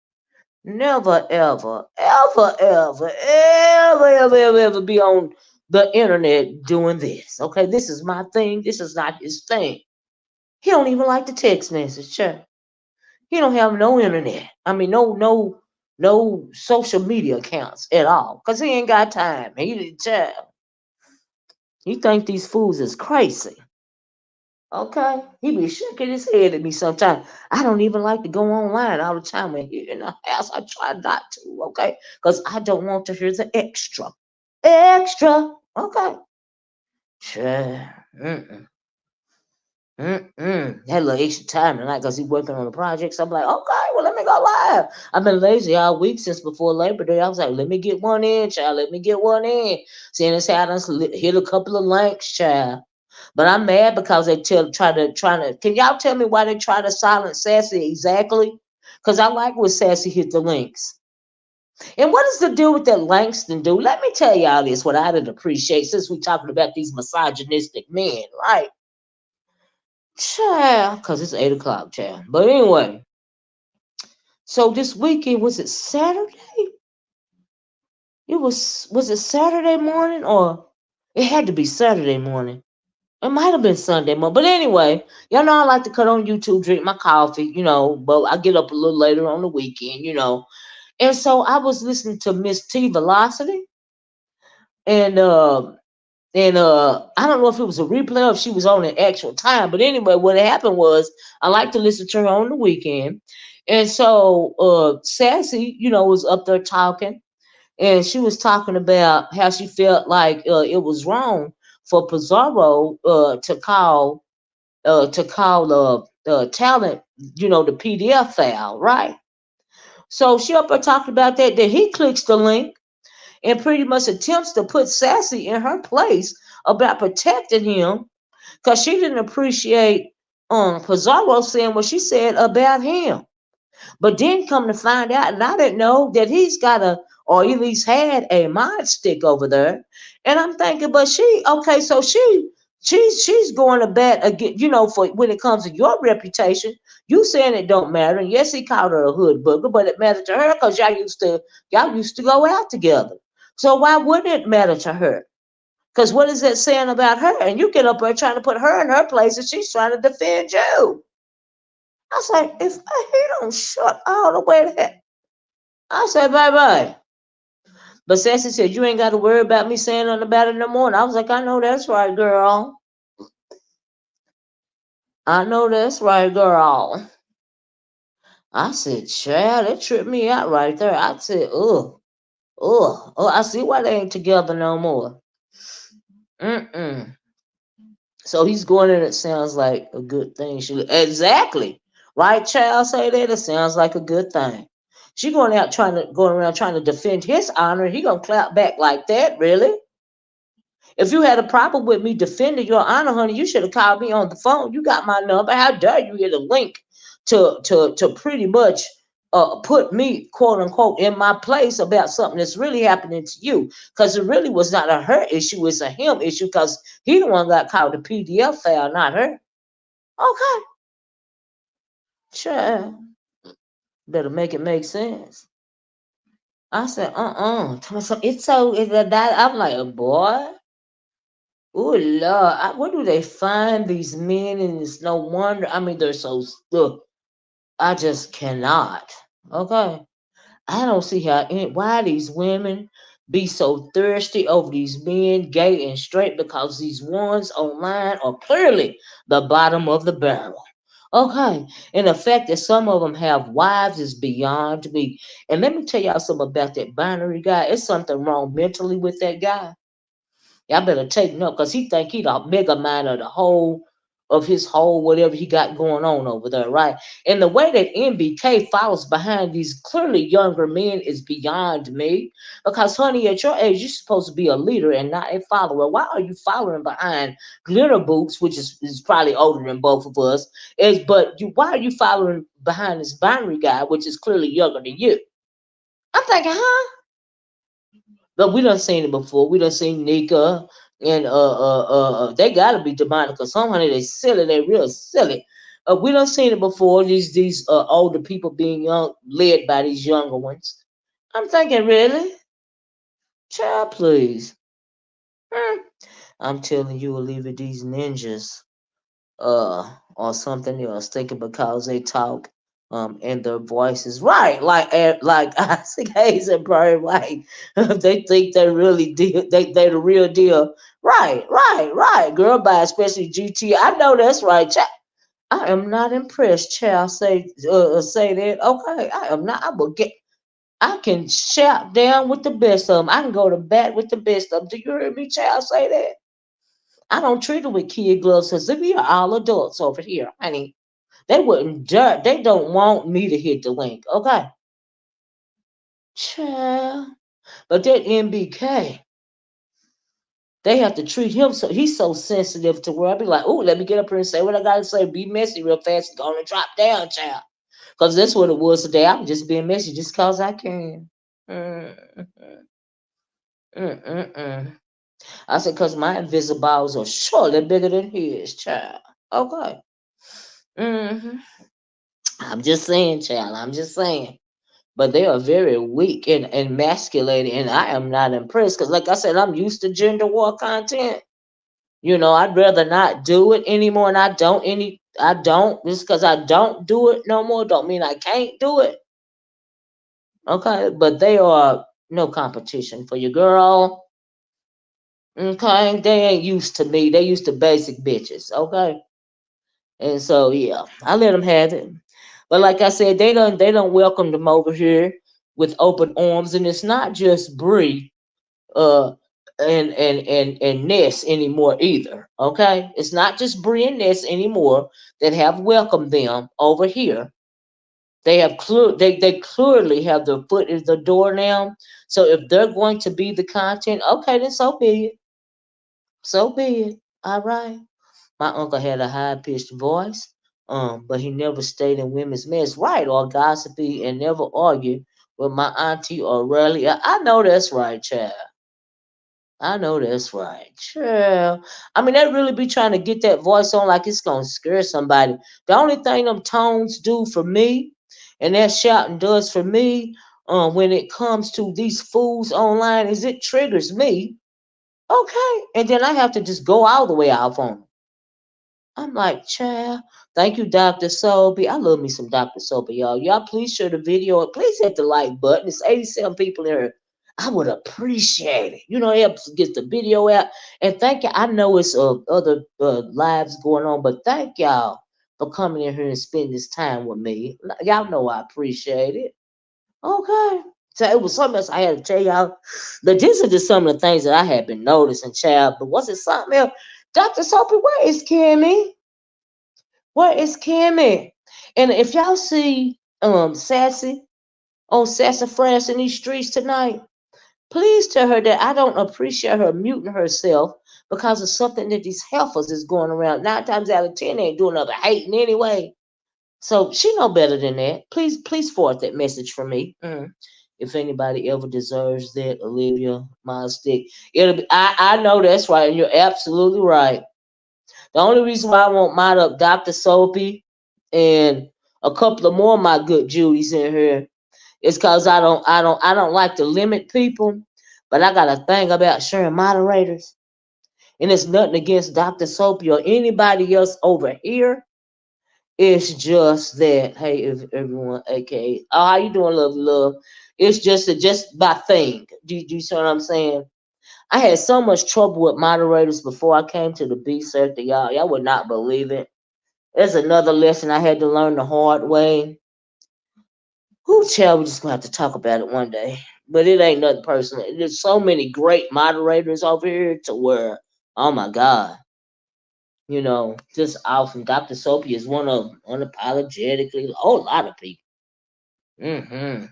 Never, ever, ever, ever, ever, ever, ever, ever be on the internet doing this. Okay, this is my thing. This is not his thing. He don't even like the text message. Sure. He don't have no internet. I mean, no social media accounts at all. Cause he ain't got time. He child. He think these fools is crazy. Okay, he be shaking his head at me sometimes. I don't even like to go online all the time when he in the house. I try not to, okay, because I don't want to hear the extra, extra. Okay, sure. Had a little extra time tonight because he working on the project. So I'm like, okay, well let me go live. I've been lazy all week since before Labor Day. I was like, let me get one in, child. Let me get one in. Seeing as how I done hit a couple of links, child. But I'm mad because they try to. Can y'all tell me why they try to silence Sassy exactly? Because I like when Sassy hit the links. And what is the deal with that Langston dude? Let me tell y'all this. What I didn't appreciate since we talking about these misogynistic men, right? Child, because it's 8 o'clock, child. But anyway, so this weekend was it Saturday? Was it Saturday morning or it had to be Saturday morning? It might have been Sunday morning. But anyway, y'all know I like to cut on YouTube, drink my coffee, but I get up a little later on the weekend. And so I was listening to Miss T Velocity and I don't know if it was a replay or if she was on at actual time. But anyway, what happened was I like to listen to her on the weekend. And so Sassy, was up there talking and she was talking about how she felt like it was wrong for Pizarro to call talent, the PDF file, right? So she up there talking about that. Then he clicks the link and pretty much attempts to put Sassy in her place about protecting him because she didn't appreciate Pizarro saying what she said about him. But then come to find out, and I didn't know that he's got a, or at least had a mod stick over there. And I'm thinking, but she, okay, so she's going to bat again, for when it comes to your reputation. You saying it don't matter. And yes, he called her a hood booger, but it mattered to her because y'all used to go out together. So why wouldn't it matter to her? Because what is that saying about her? And you get up there trying to put her in her place, and she's trying to defend you. I say, if he don't shut all the way to hell, I say bye bye. But Sassy said, you ain't got to worry about me saying nothing about it no more. And I was like, I know that's right, girl. I know that's right, girl. I said, child, that tripped me out right there. I said, ugh, ugh. Oh, I see why they ain't together no more. Mm-mm. So he's going in, it sounds like a good thing. Exactly. Right, child, say that? It sounds like a good thing. She going around trying to defend his honor. He gonna clap back like that, really? If you had a problem with me defending your honor, honey, you should have called me on the phone. You got my number. How dare you get a link to pretty much put me, quote unquote, in my place about something that's really happening to you? Because it really was not a her issue, it's a him issue because he the one got called the PDF file, not her. Okay, sure. Better make it make sense. I said, It's so, that. I'm like, oh, boy. Oh Lord, where do they find these men? And it's no wonder. I mean, they're so stuck. I just cannot. Okay, I don't see why these women be so thirsty over these men, gay and straight, because these ones online are clearly the bottom of the barrel. Okay, and the fact that some of them have wives is beyond me. And let me tell y'all something about that binary guy. It's something wrong mentally with that guy. Y'all better take note because he think he the mega mind of the whole of his whole whatever he got going on over there, right? And the way that MBK follows behind these clearly younger men is beyond me. Because honey, at your age, you're supposed to be a leader and not a follower. Why are you following behind Glitter Boots, which is probably older than both of us? Why are you following behind this binary guy, which is clearly younger than you? I'm thinking, huh? But we done seen it before. We done seen Nika and they gotta be demonic or some honey. They silly. They real silly. We done seen it before. These older people being young, led by these younger ones. I'm thinking, really, child, please. Hmm. I'm telling you, Olivia, these ninjas or something else, thinking because they talk and their voices right, like Isaac Hayes and Barry White. They think they really deal, they the real deal. Right, right, right, girl, by especially GT. I know that's right. I am not impressed, child. Say that. Okay, I am not. I can shout down with the best of them. I can go to bat with the best of them. Do you hear me, child? Say that. I don't treat them with kid gloves because we are all adults over here, honey. They wouldn't dare. They don't want me to hit the link. Okay. Child. But that MBK, they have to treat him so he's so sensitive to where I be like, oh, let me get up here and say what I gotta say. Be messy real fast and gonna drop down, child. Because that's what it was today. I'm just being messy just cause I can. Mm, mm, mm, mm. I said, because my invisibles are surely bigger than his, child. Okay. hmm I'm just saying, child. I'm just saying. But they are very weak and emasculated, and I am not impressed because, like I said, I'm used to gender war content. I'd rather not do it anymore, and I don't just because I don't do it no more. Don't mean I can't do it. Okay, but they are no competition for you, girl. Okay, they ain't used to me. They used to basic bitches. Okay, and so yeah, I let them have it. But like I said, they don't welcome them over here with open arms, and it's not just Bree uh and Ness anymore either. Okay, it's not just Bree and Ness anymore that have welcomed them over here. They clearly have their foot in the door now. So if they're going to be the content, okay, then so be it. So be it. All right. My uncle had a high pitched voice, but he never stayed in women's mess, right, or gossipy, and never argued with my auntie or rarely. I know that's right, child. I know that's right. Child. I mean, they really be trying to get that voice on like it's gonna scare somebody. The only thing them tones do for me, and that shouting does for me, when it comes to these fools online, is it triggers me. Okay, and then I have to just go all the way off on 'em. I'm like, child, thank you, Dr. Soapy. I love me some Dr. Soapy, y'all. Y'all please share the video. Please hit the like button. It's 87 people here. I would appreciate it. You know, it helps get the video out. And thank you. I know it's other lives going on, but thank y'all for coming in here and spending this time with me. Y'all know I appreciate it. Okay. So it was something else I had to tell y'all. But these are just some of the things that I had been noticing, child. But was it something else? Dr. Soapy, where is Kimmy? Where is Kimmy? And if y'all see Sassy on Sassafras in these streets tonight, please tell her that I don't appreciate her muting herself because of something that these heifers is going around. 9 times out of 10, they ain't doing nothing hating anyway. So she know better than that. Please forward that message for me. If anybody ever deserves that, Olivia Stick, it'll be. I know that's right, and you're absolutely right. The only reason why I won't mod up Dr. Soapy and a couple of more of my good Judies in here is because I don't like to limit people, but I got a thing about sharing moderators, and it's nothing against Dr. Soapy or anybody else over here. It's just that, hey, if everyone, aka, oh, how you doing, love, love? It's just my thing. Do you see what I'm saying? I had so much trouble with moderators before I came to the B sector, y'all. Y'all would not believe it. There's another lesson I had to learn the hard way. Who child, we just gonna have to talk about it one day. But it ain't nothing personal. There's so many great moderators over here to where, oh my God, just awesome. Dr. Soapy is one of them, unapologetically, a whole lot of people. Mm-hmm.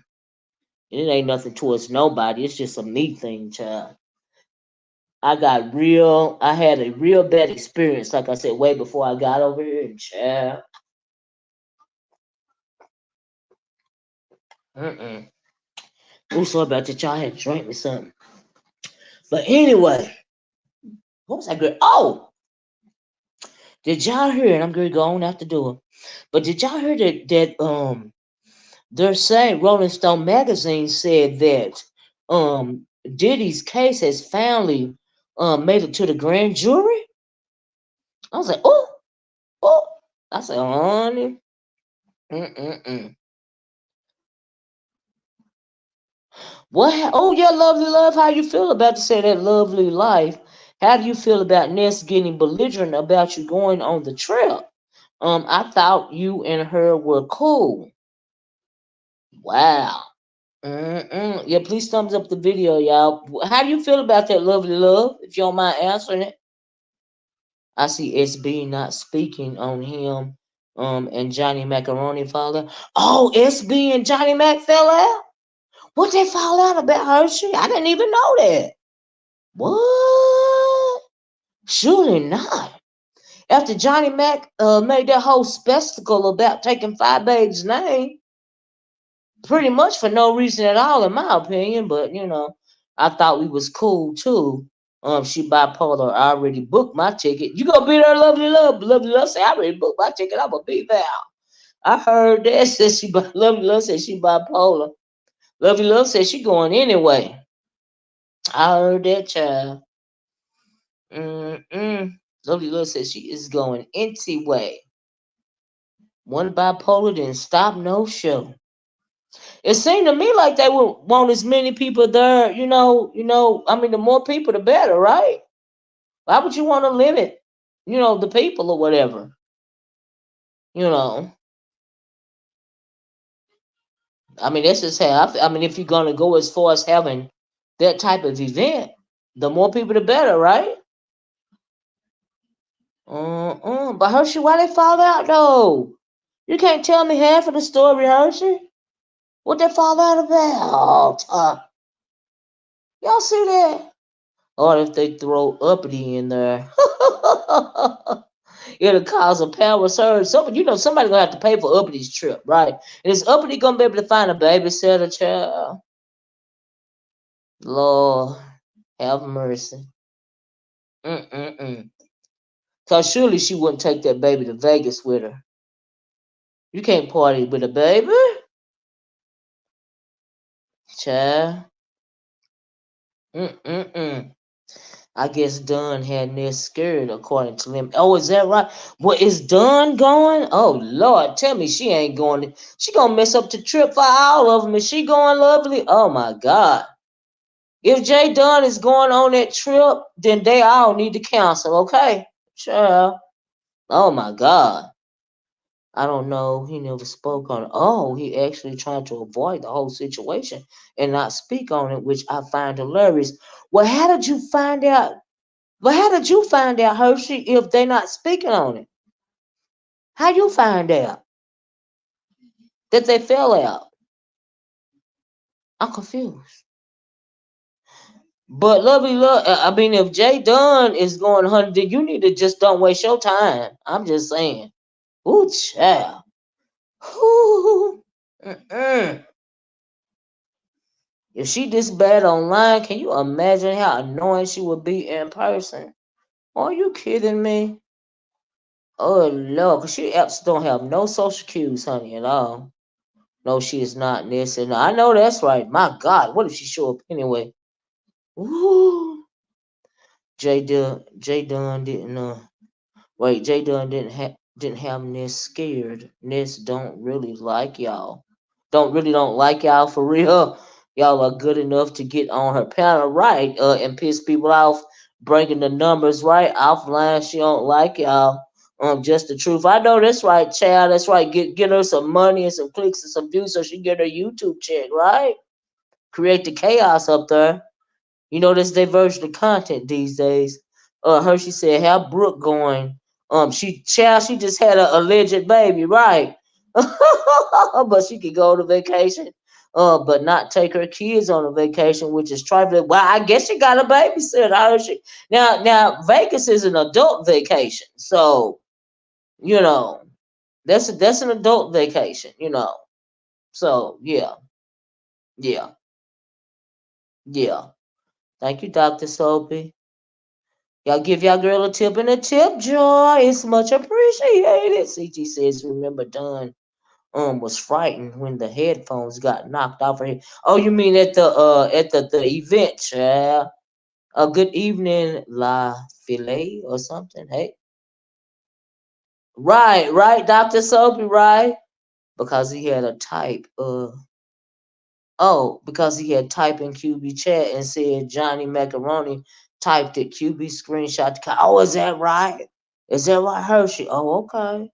It ain't nothing towards nobody. It's just a me thing, child. I had a real bad experience, like I said, way before I got over here, and child. Mm-mm. I'm sorry about that, y'all. I had to drink me something. But anyway, what was I good? Oh, did y'all hear? And I'm gonna go on out the door. But did y'all hear that they're saying Rolling Stone magazine said that Diddy's case has finally made it to the grand jury? I was like, oh, oh. I said, honey, mm-mm-mm. What? Oh, yeah, lovely love. How you feel about to say that lovely life? How do you feel about Ness getting belligerent about you going on the trip? I thought you and her were cool. Wow. Mm-mm. Yeah, please thumbs up the video, y'all. How do you feel about that lovely love? If you don't mind answering it. I see SB not speaking on him. And Johnny Macaroni father. Oh, SB and Johnny Mac fell out. What they fall out about Hershey? I didn't even know that. What? Surely not. After Johnny Mac made that whole spectacle about taking Five Babe's name, pretty much for no reason at all, in my opinion. But I thought we was cool too. She bipolar. I already booked my ticket. You gonna be there, lovely love? Lovely love say I already booked my ticket. I'm gonna be there. I heard that. Said lovely love said she bipolar. Lovely love said she going anyway. I heard that, child. Lovely love said she is going anyway. One bipolar didn't stop no show. It seemed to me like they would want as many people there, I mean, the more people, the better, right? Why would you want to limit, the people or whatever? You know, I mean, that's just how I mean, if you're going to go as far as having that type of event, the more people, the better, right? But Hershey, why they fall out, though? You can't tell me half of the story, Hershey. What they fall out about? Y'all see that? Or if they throw uppity in there, it'll cause a power surge. Somebody gonna have to pay for uppity's trip, right? And is uppity gonna be able to find a babysitter, child? Lord, have mercy. Mm-mm-mm. Cause surely she wouldn't take that baby to Vegas with her. You can't party with a baby, child. Mm-mm-mm. I guess Dunn had this scared, according to them. Oh, is that right? What is Dunn going? Oh Lord, tell me she ain't going. She gonna mess up the trip for all of them. Is she going, lovely? Oh my God. If Jay Dunn is going on that trip, then they all need to cancel. Okay, child. Oh my God. I don't know. He never spoke on it. Oh, he actually tried to avoid the whole situation and not speak on it, which I find hilarious. Well, how did you find out? Well, how did you find out, Hershey, if they not speaking on it? How you find out that they fell out? I'm confused. But lovely love, I mean, if Jay Dunn is going 100, then you need to just don't waste your time. I'm just saying. Ooh, child. Ooh. Mm-mm. If she this bad online, can you imagine how annoying she would be in person? Are you kidding me? Oh Lord, cause she apps don't have no social cues, honey, at all. No, she is not this and I know that's right. My God, what if she show up anyway? Ooh, J Dunn didn't wait. J Dunn didn't have Ness scared. Ness don't really like y'all. Don't like y'all for real. Y'all are good enough to get on her panel right and piss people off, bringing the numbers right offline. She don't like y'all. Just the truth. I know that's right, child. That's right. Get her some money and some clicks and some views so she get her YouTube check, right? Create the chaos up there. You know, this diversion of content these days. Hershey said, "How Brooke going? She just had a alleged baby, right? But she could go to vacation, but not take her kids on a vacation, which is trifling. Well, I guess she got a babysitter. I heard she now Vegas is an adult vacation, so you know that's an adult vacation, you know. So yeah, yeah. Thank you, Dr. Soapy. Y'all give y'all girl a tip and a tip, Joy. It's much appreciated. CT says, remember Dunn was frightened when the headphones got knocked off her head. Oh, you mean at the event, child. A good evening, La Filet or something. Hey. Right, Dr. Soapy, right? Because he had a type because he had typed in QB chat and said Johnny Macaroni typed it. QB screenshot. Oh, is that right? Is that right, Hershey? Oh, okay.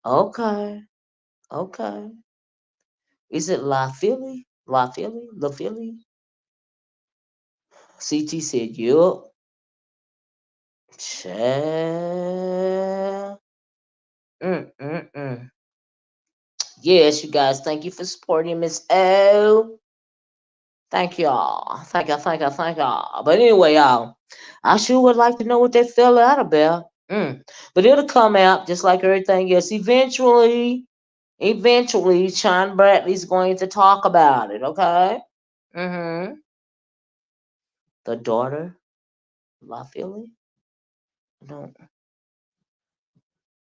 Okay. Okay. Is it La Philly? La Philly? La Philly? CT said, yup. Child. Mm-mm-mm. Yes, you guys. Thank you for supporting Miss O. Thank y'all. Thank y'all. But anyway, y'all, I sure would like to know what they fell out about. But it'll come out just like everything else. Eventually, Sean Bradley's going to talk about it, okay? Mm-hmm. The daughter, La Philly? Don't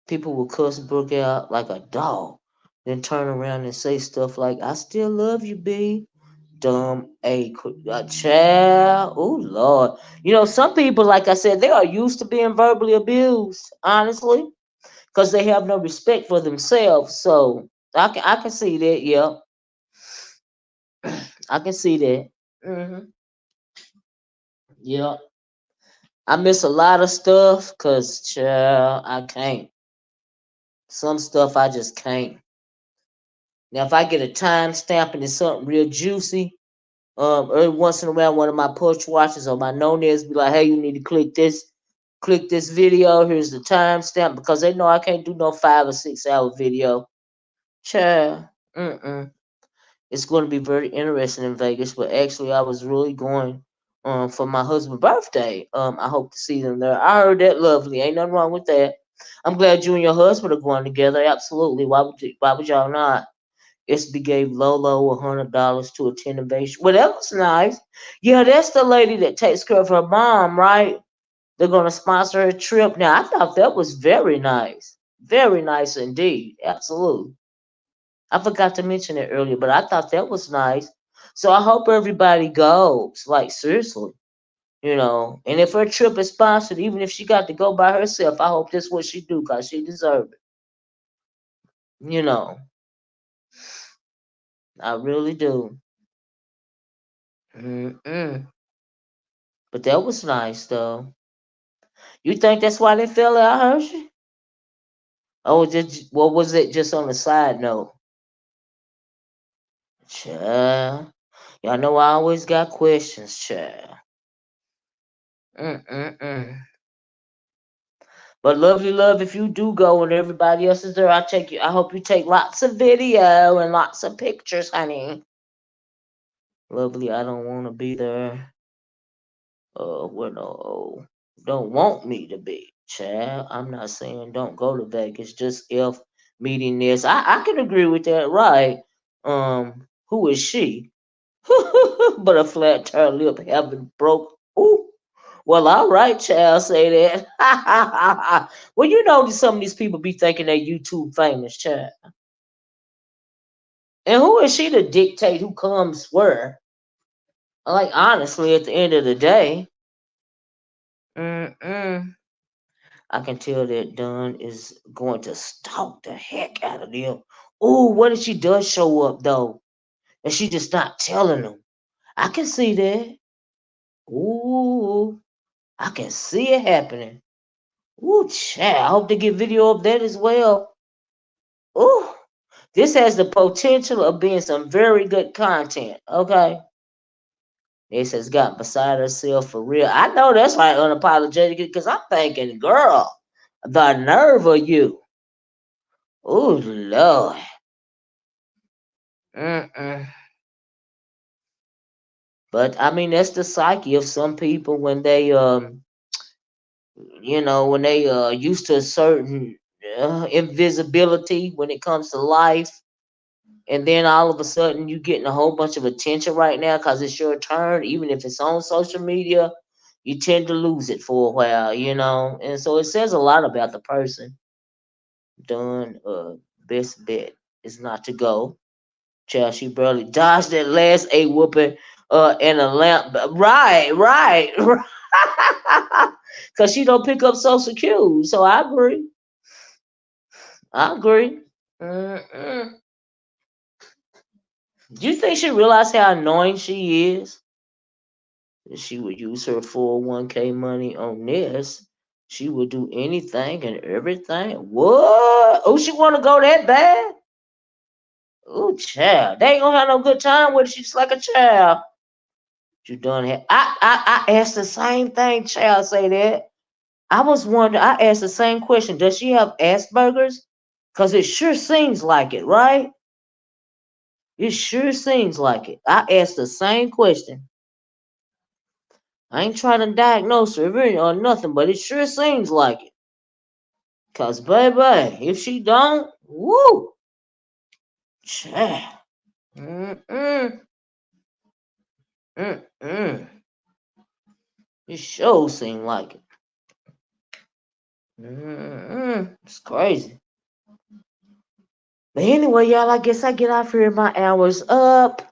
people will cuss Brooke out like a dog, then turn around and say stuff like, I still love you, B. Dumb a child. Oh Lord. You know, some people, like I said, they are used to being verbally abused, honestly, because they have no respect for themselves. So I can see that, yeah. I can see that. Yeah. I miss a lot of stuff because, child, I can't. Some stuff I just can't. Now, if I get a timestamp and it's something real juicy, every once in a while, one of my push watchers or my no-nails be like, "Hey, you need to click this video. Here's the timestamp," because they know I can't do no 5 or 6 hour video. Child, mm-mm. It's going to be very interesting in Vegas, but actually, I was really going for my husband's birthday. I hope to see them there. I heard that lovely. Ain't nothing wrong with that. I'm glad you and your husband are going together. Absolutely. Why would y'all not? SB gave Lolo $100 to attend invasion. Well, that was nice. Yeah, that's the lady that takes care of her mom, right? They're gonna sponsor her trip. Now, I thought that was very nice. Very nice indeed. Absolutely. I forgot to mention it earlier, but I thought that was nice. So I hope everybody goes. Like seriously. And if her trip is sponsored, even if she got to go by herself, I hope that's what she do because she deserve it. You know, I really do. Mm-mm. But that was nice though. You think that's why they fell out, Hershey? Oh, what was it? Just on a side note, child. Y'all know I always got questions, child. Mm-mm-mm. But lovely love, if you do go and everybody else is there, I take you. I hope you take lots of video and lots of pictures, honey. Lovely, I don't want to be there. Well, no, don't want me to be, child. I'm not saying don't go to Vegas. Just if meeting this, I can agree with that, right? Who is she? But a flat tire lip having broke. Ooh. Well, all right, child, say that. Well, some of these people be thinking they YouTube famous, child. And who is she to dictate who comes where? Like, honestly, at the end of the day, mm-mm. I can tell that Dunn is going to stalk the heck out of them. Ooh, what if she does show up though, and she just not telling them? I can see that. Ooh, I can see it happening. Ooh, child, I hope they get video of that as well. Ooh, this has the potential of being some very good content. Okay, this has got beside herself for real. I know that's right, unapologetic, because I'm thinking, girl, the nerve of you. Ooh, Lord. Mm-mm. But I mean, that's the psyche of some people when they used to a certain invisibility when it comes to life, and then all of a sudden you getting a whole bunch of attention right now because it's your turn, even if it's on social media, you tend to lose it for a while, and so it says a lot about the person. Done. Best bet is not to go. Child, she barely dodged that last a whooping and a lamp. Right, right, right. Cause she don't pick up social cues. So I agree. I agree. Mm-mm. Do you think she realized how annoying she is? That she would use her 401k money on this. She would do anything and everything. What? Oh, she want to go that bad? Oh, child. They ain't gonna have no good time with her. She's like a child. You done had. I asked the same thing. Child say that. I was wondering. I asked the same question. Does she have Asperger's? Cause it sure seems like it, right? It sure seems like it. I asked the same question. I ain't trying to diagnose her or nothing, but it sure seems like it. Cause baby, if she don't, woo, child. Mm-mm, mm-mm. It sure seem like it. Mm-mm. It's crazy. But anyway, y'all, I guess I get off here. My hour's up.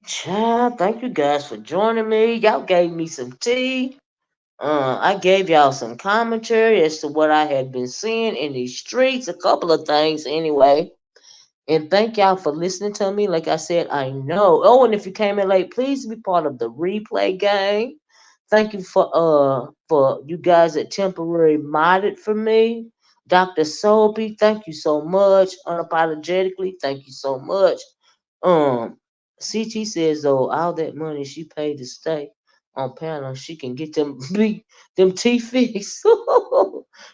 Child, thank you guys for joining me. Y'all gave me some tea. I gave y'all some commentary as to what I had been seeing in these streets. A couple of things, anyway. And thank y'all for listening to me. Like I said, I know. Oh, and if you came in late, please be part of the replay game. Thank you for you guys that temporary modded for me. Dr. Soapy, thank you so much. Unapologetically, thank you so much. CT says though all that money she paid to stay on panel, she can get them teeth fixed.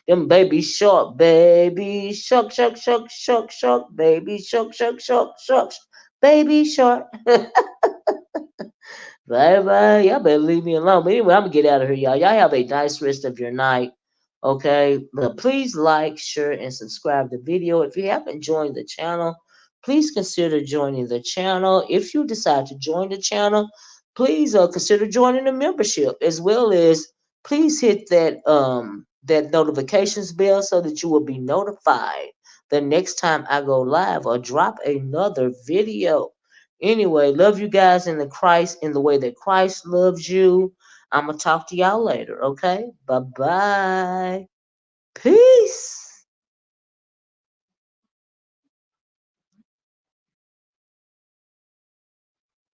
Them baby shark, baby shark, shark, shark, shark, shark, baby shark, shark, shark, shark, baby shark. Bye bye. Y'all better leave me alone. But anyway, I'm gonna get out of here, y'all. Y'all have a nice rest of your night. Okay. But please like, share, and subscribe the video. If you haven't joined the channel, please consider joining the channel. If you decide to join the channel, please consider joining the membership, as well as please hit that notifications bell so that you will be notified the next time I go live or drop another video. Anyway, love you guys in the Christ, in the way that Christ loves you. I'm gonna talk to y'all later, okay? Bye bye. Peace.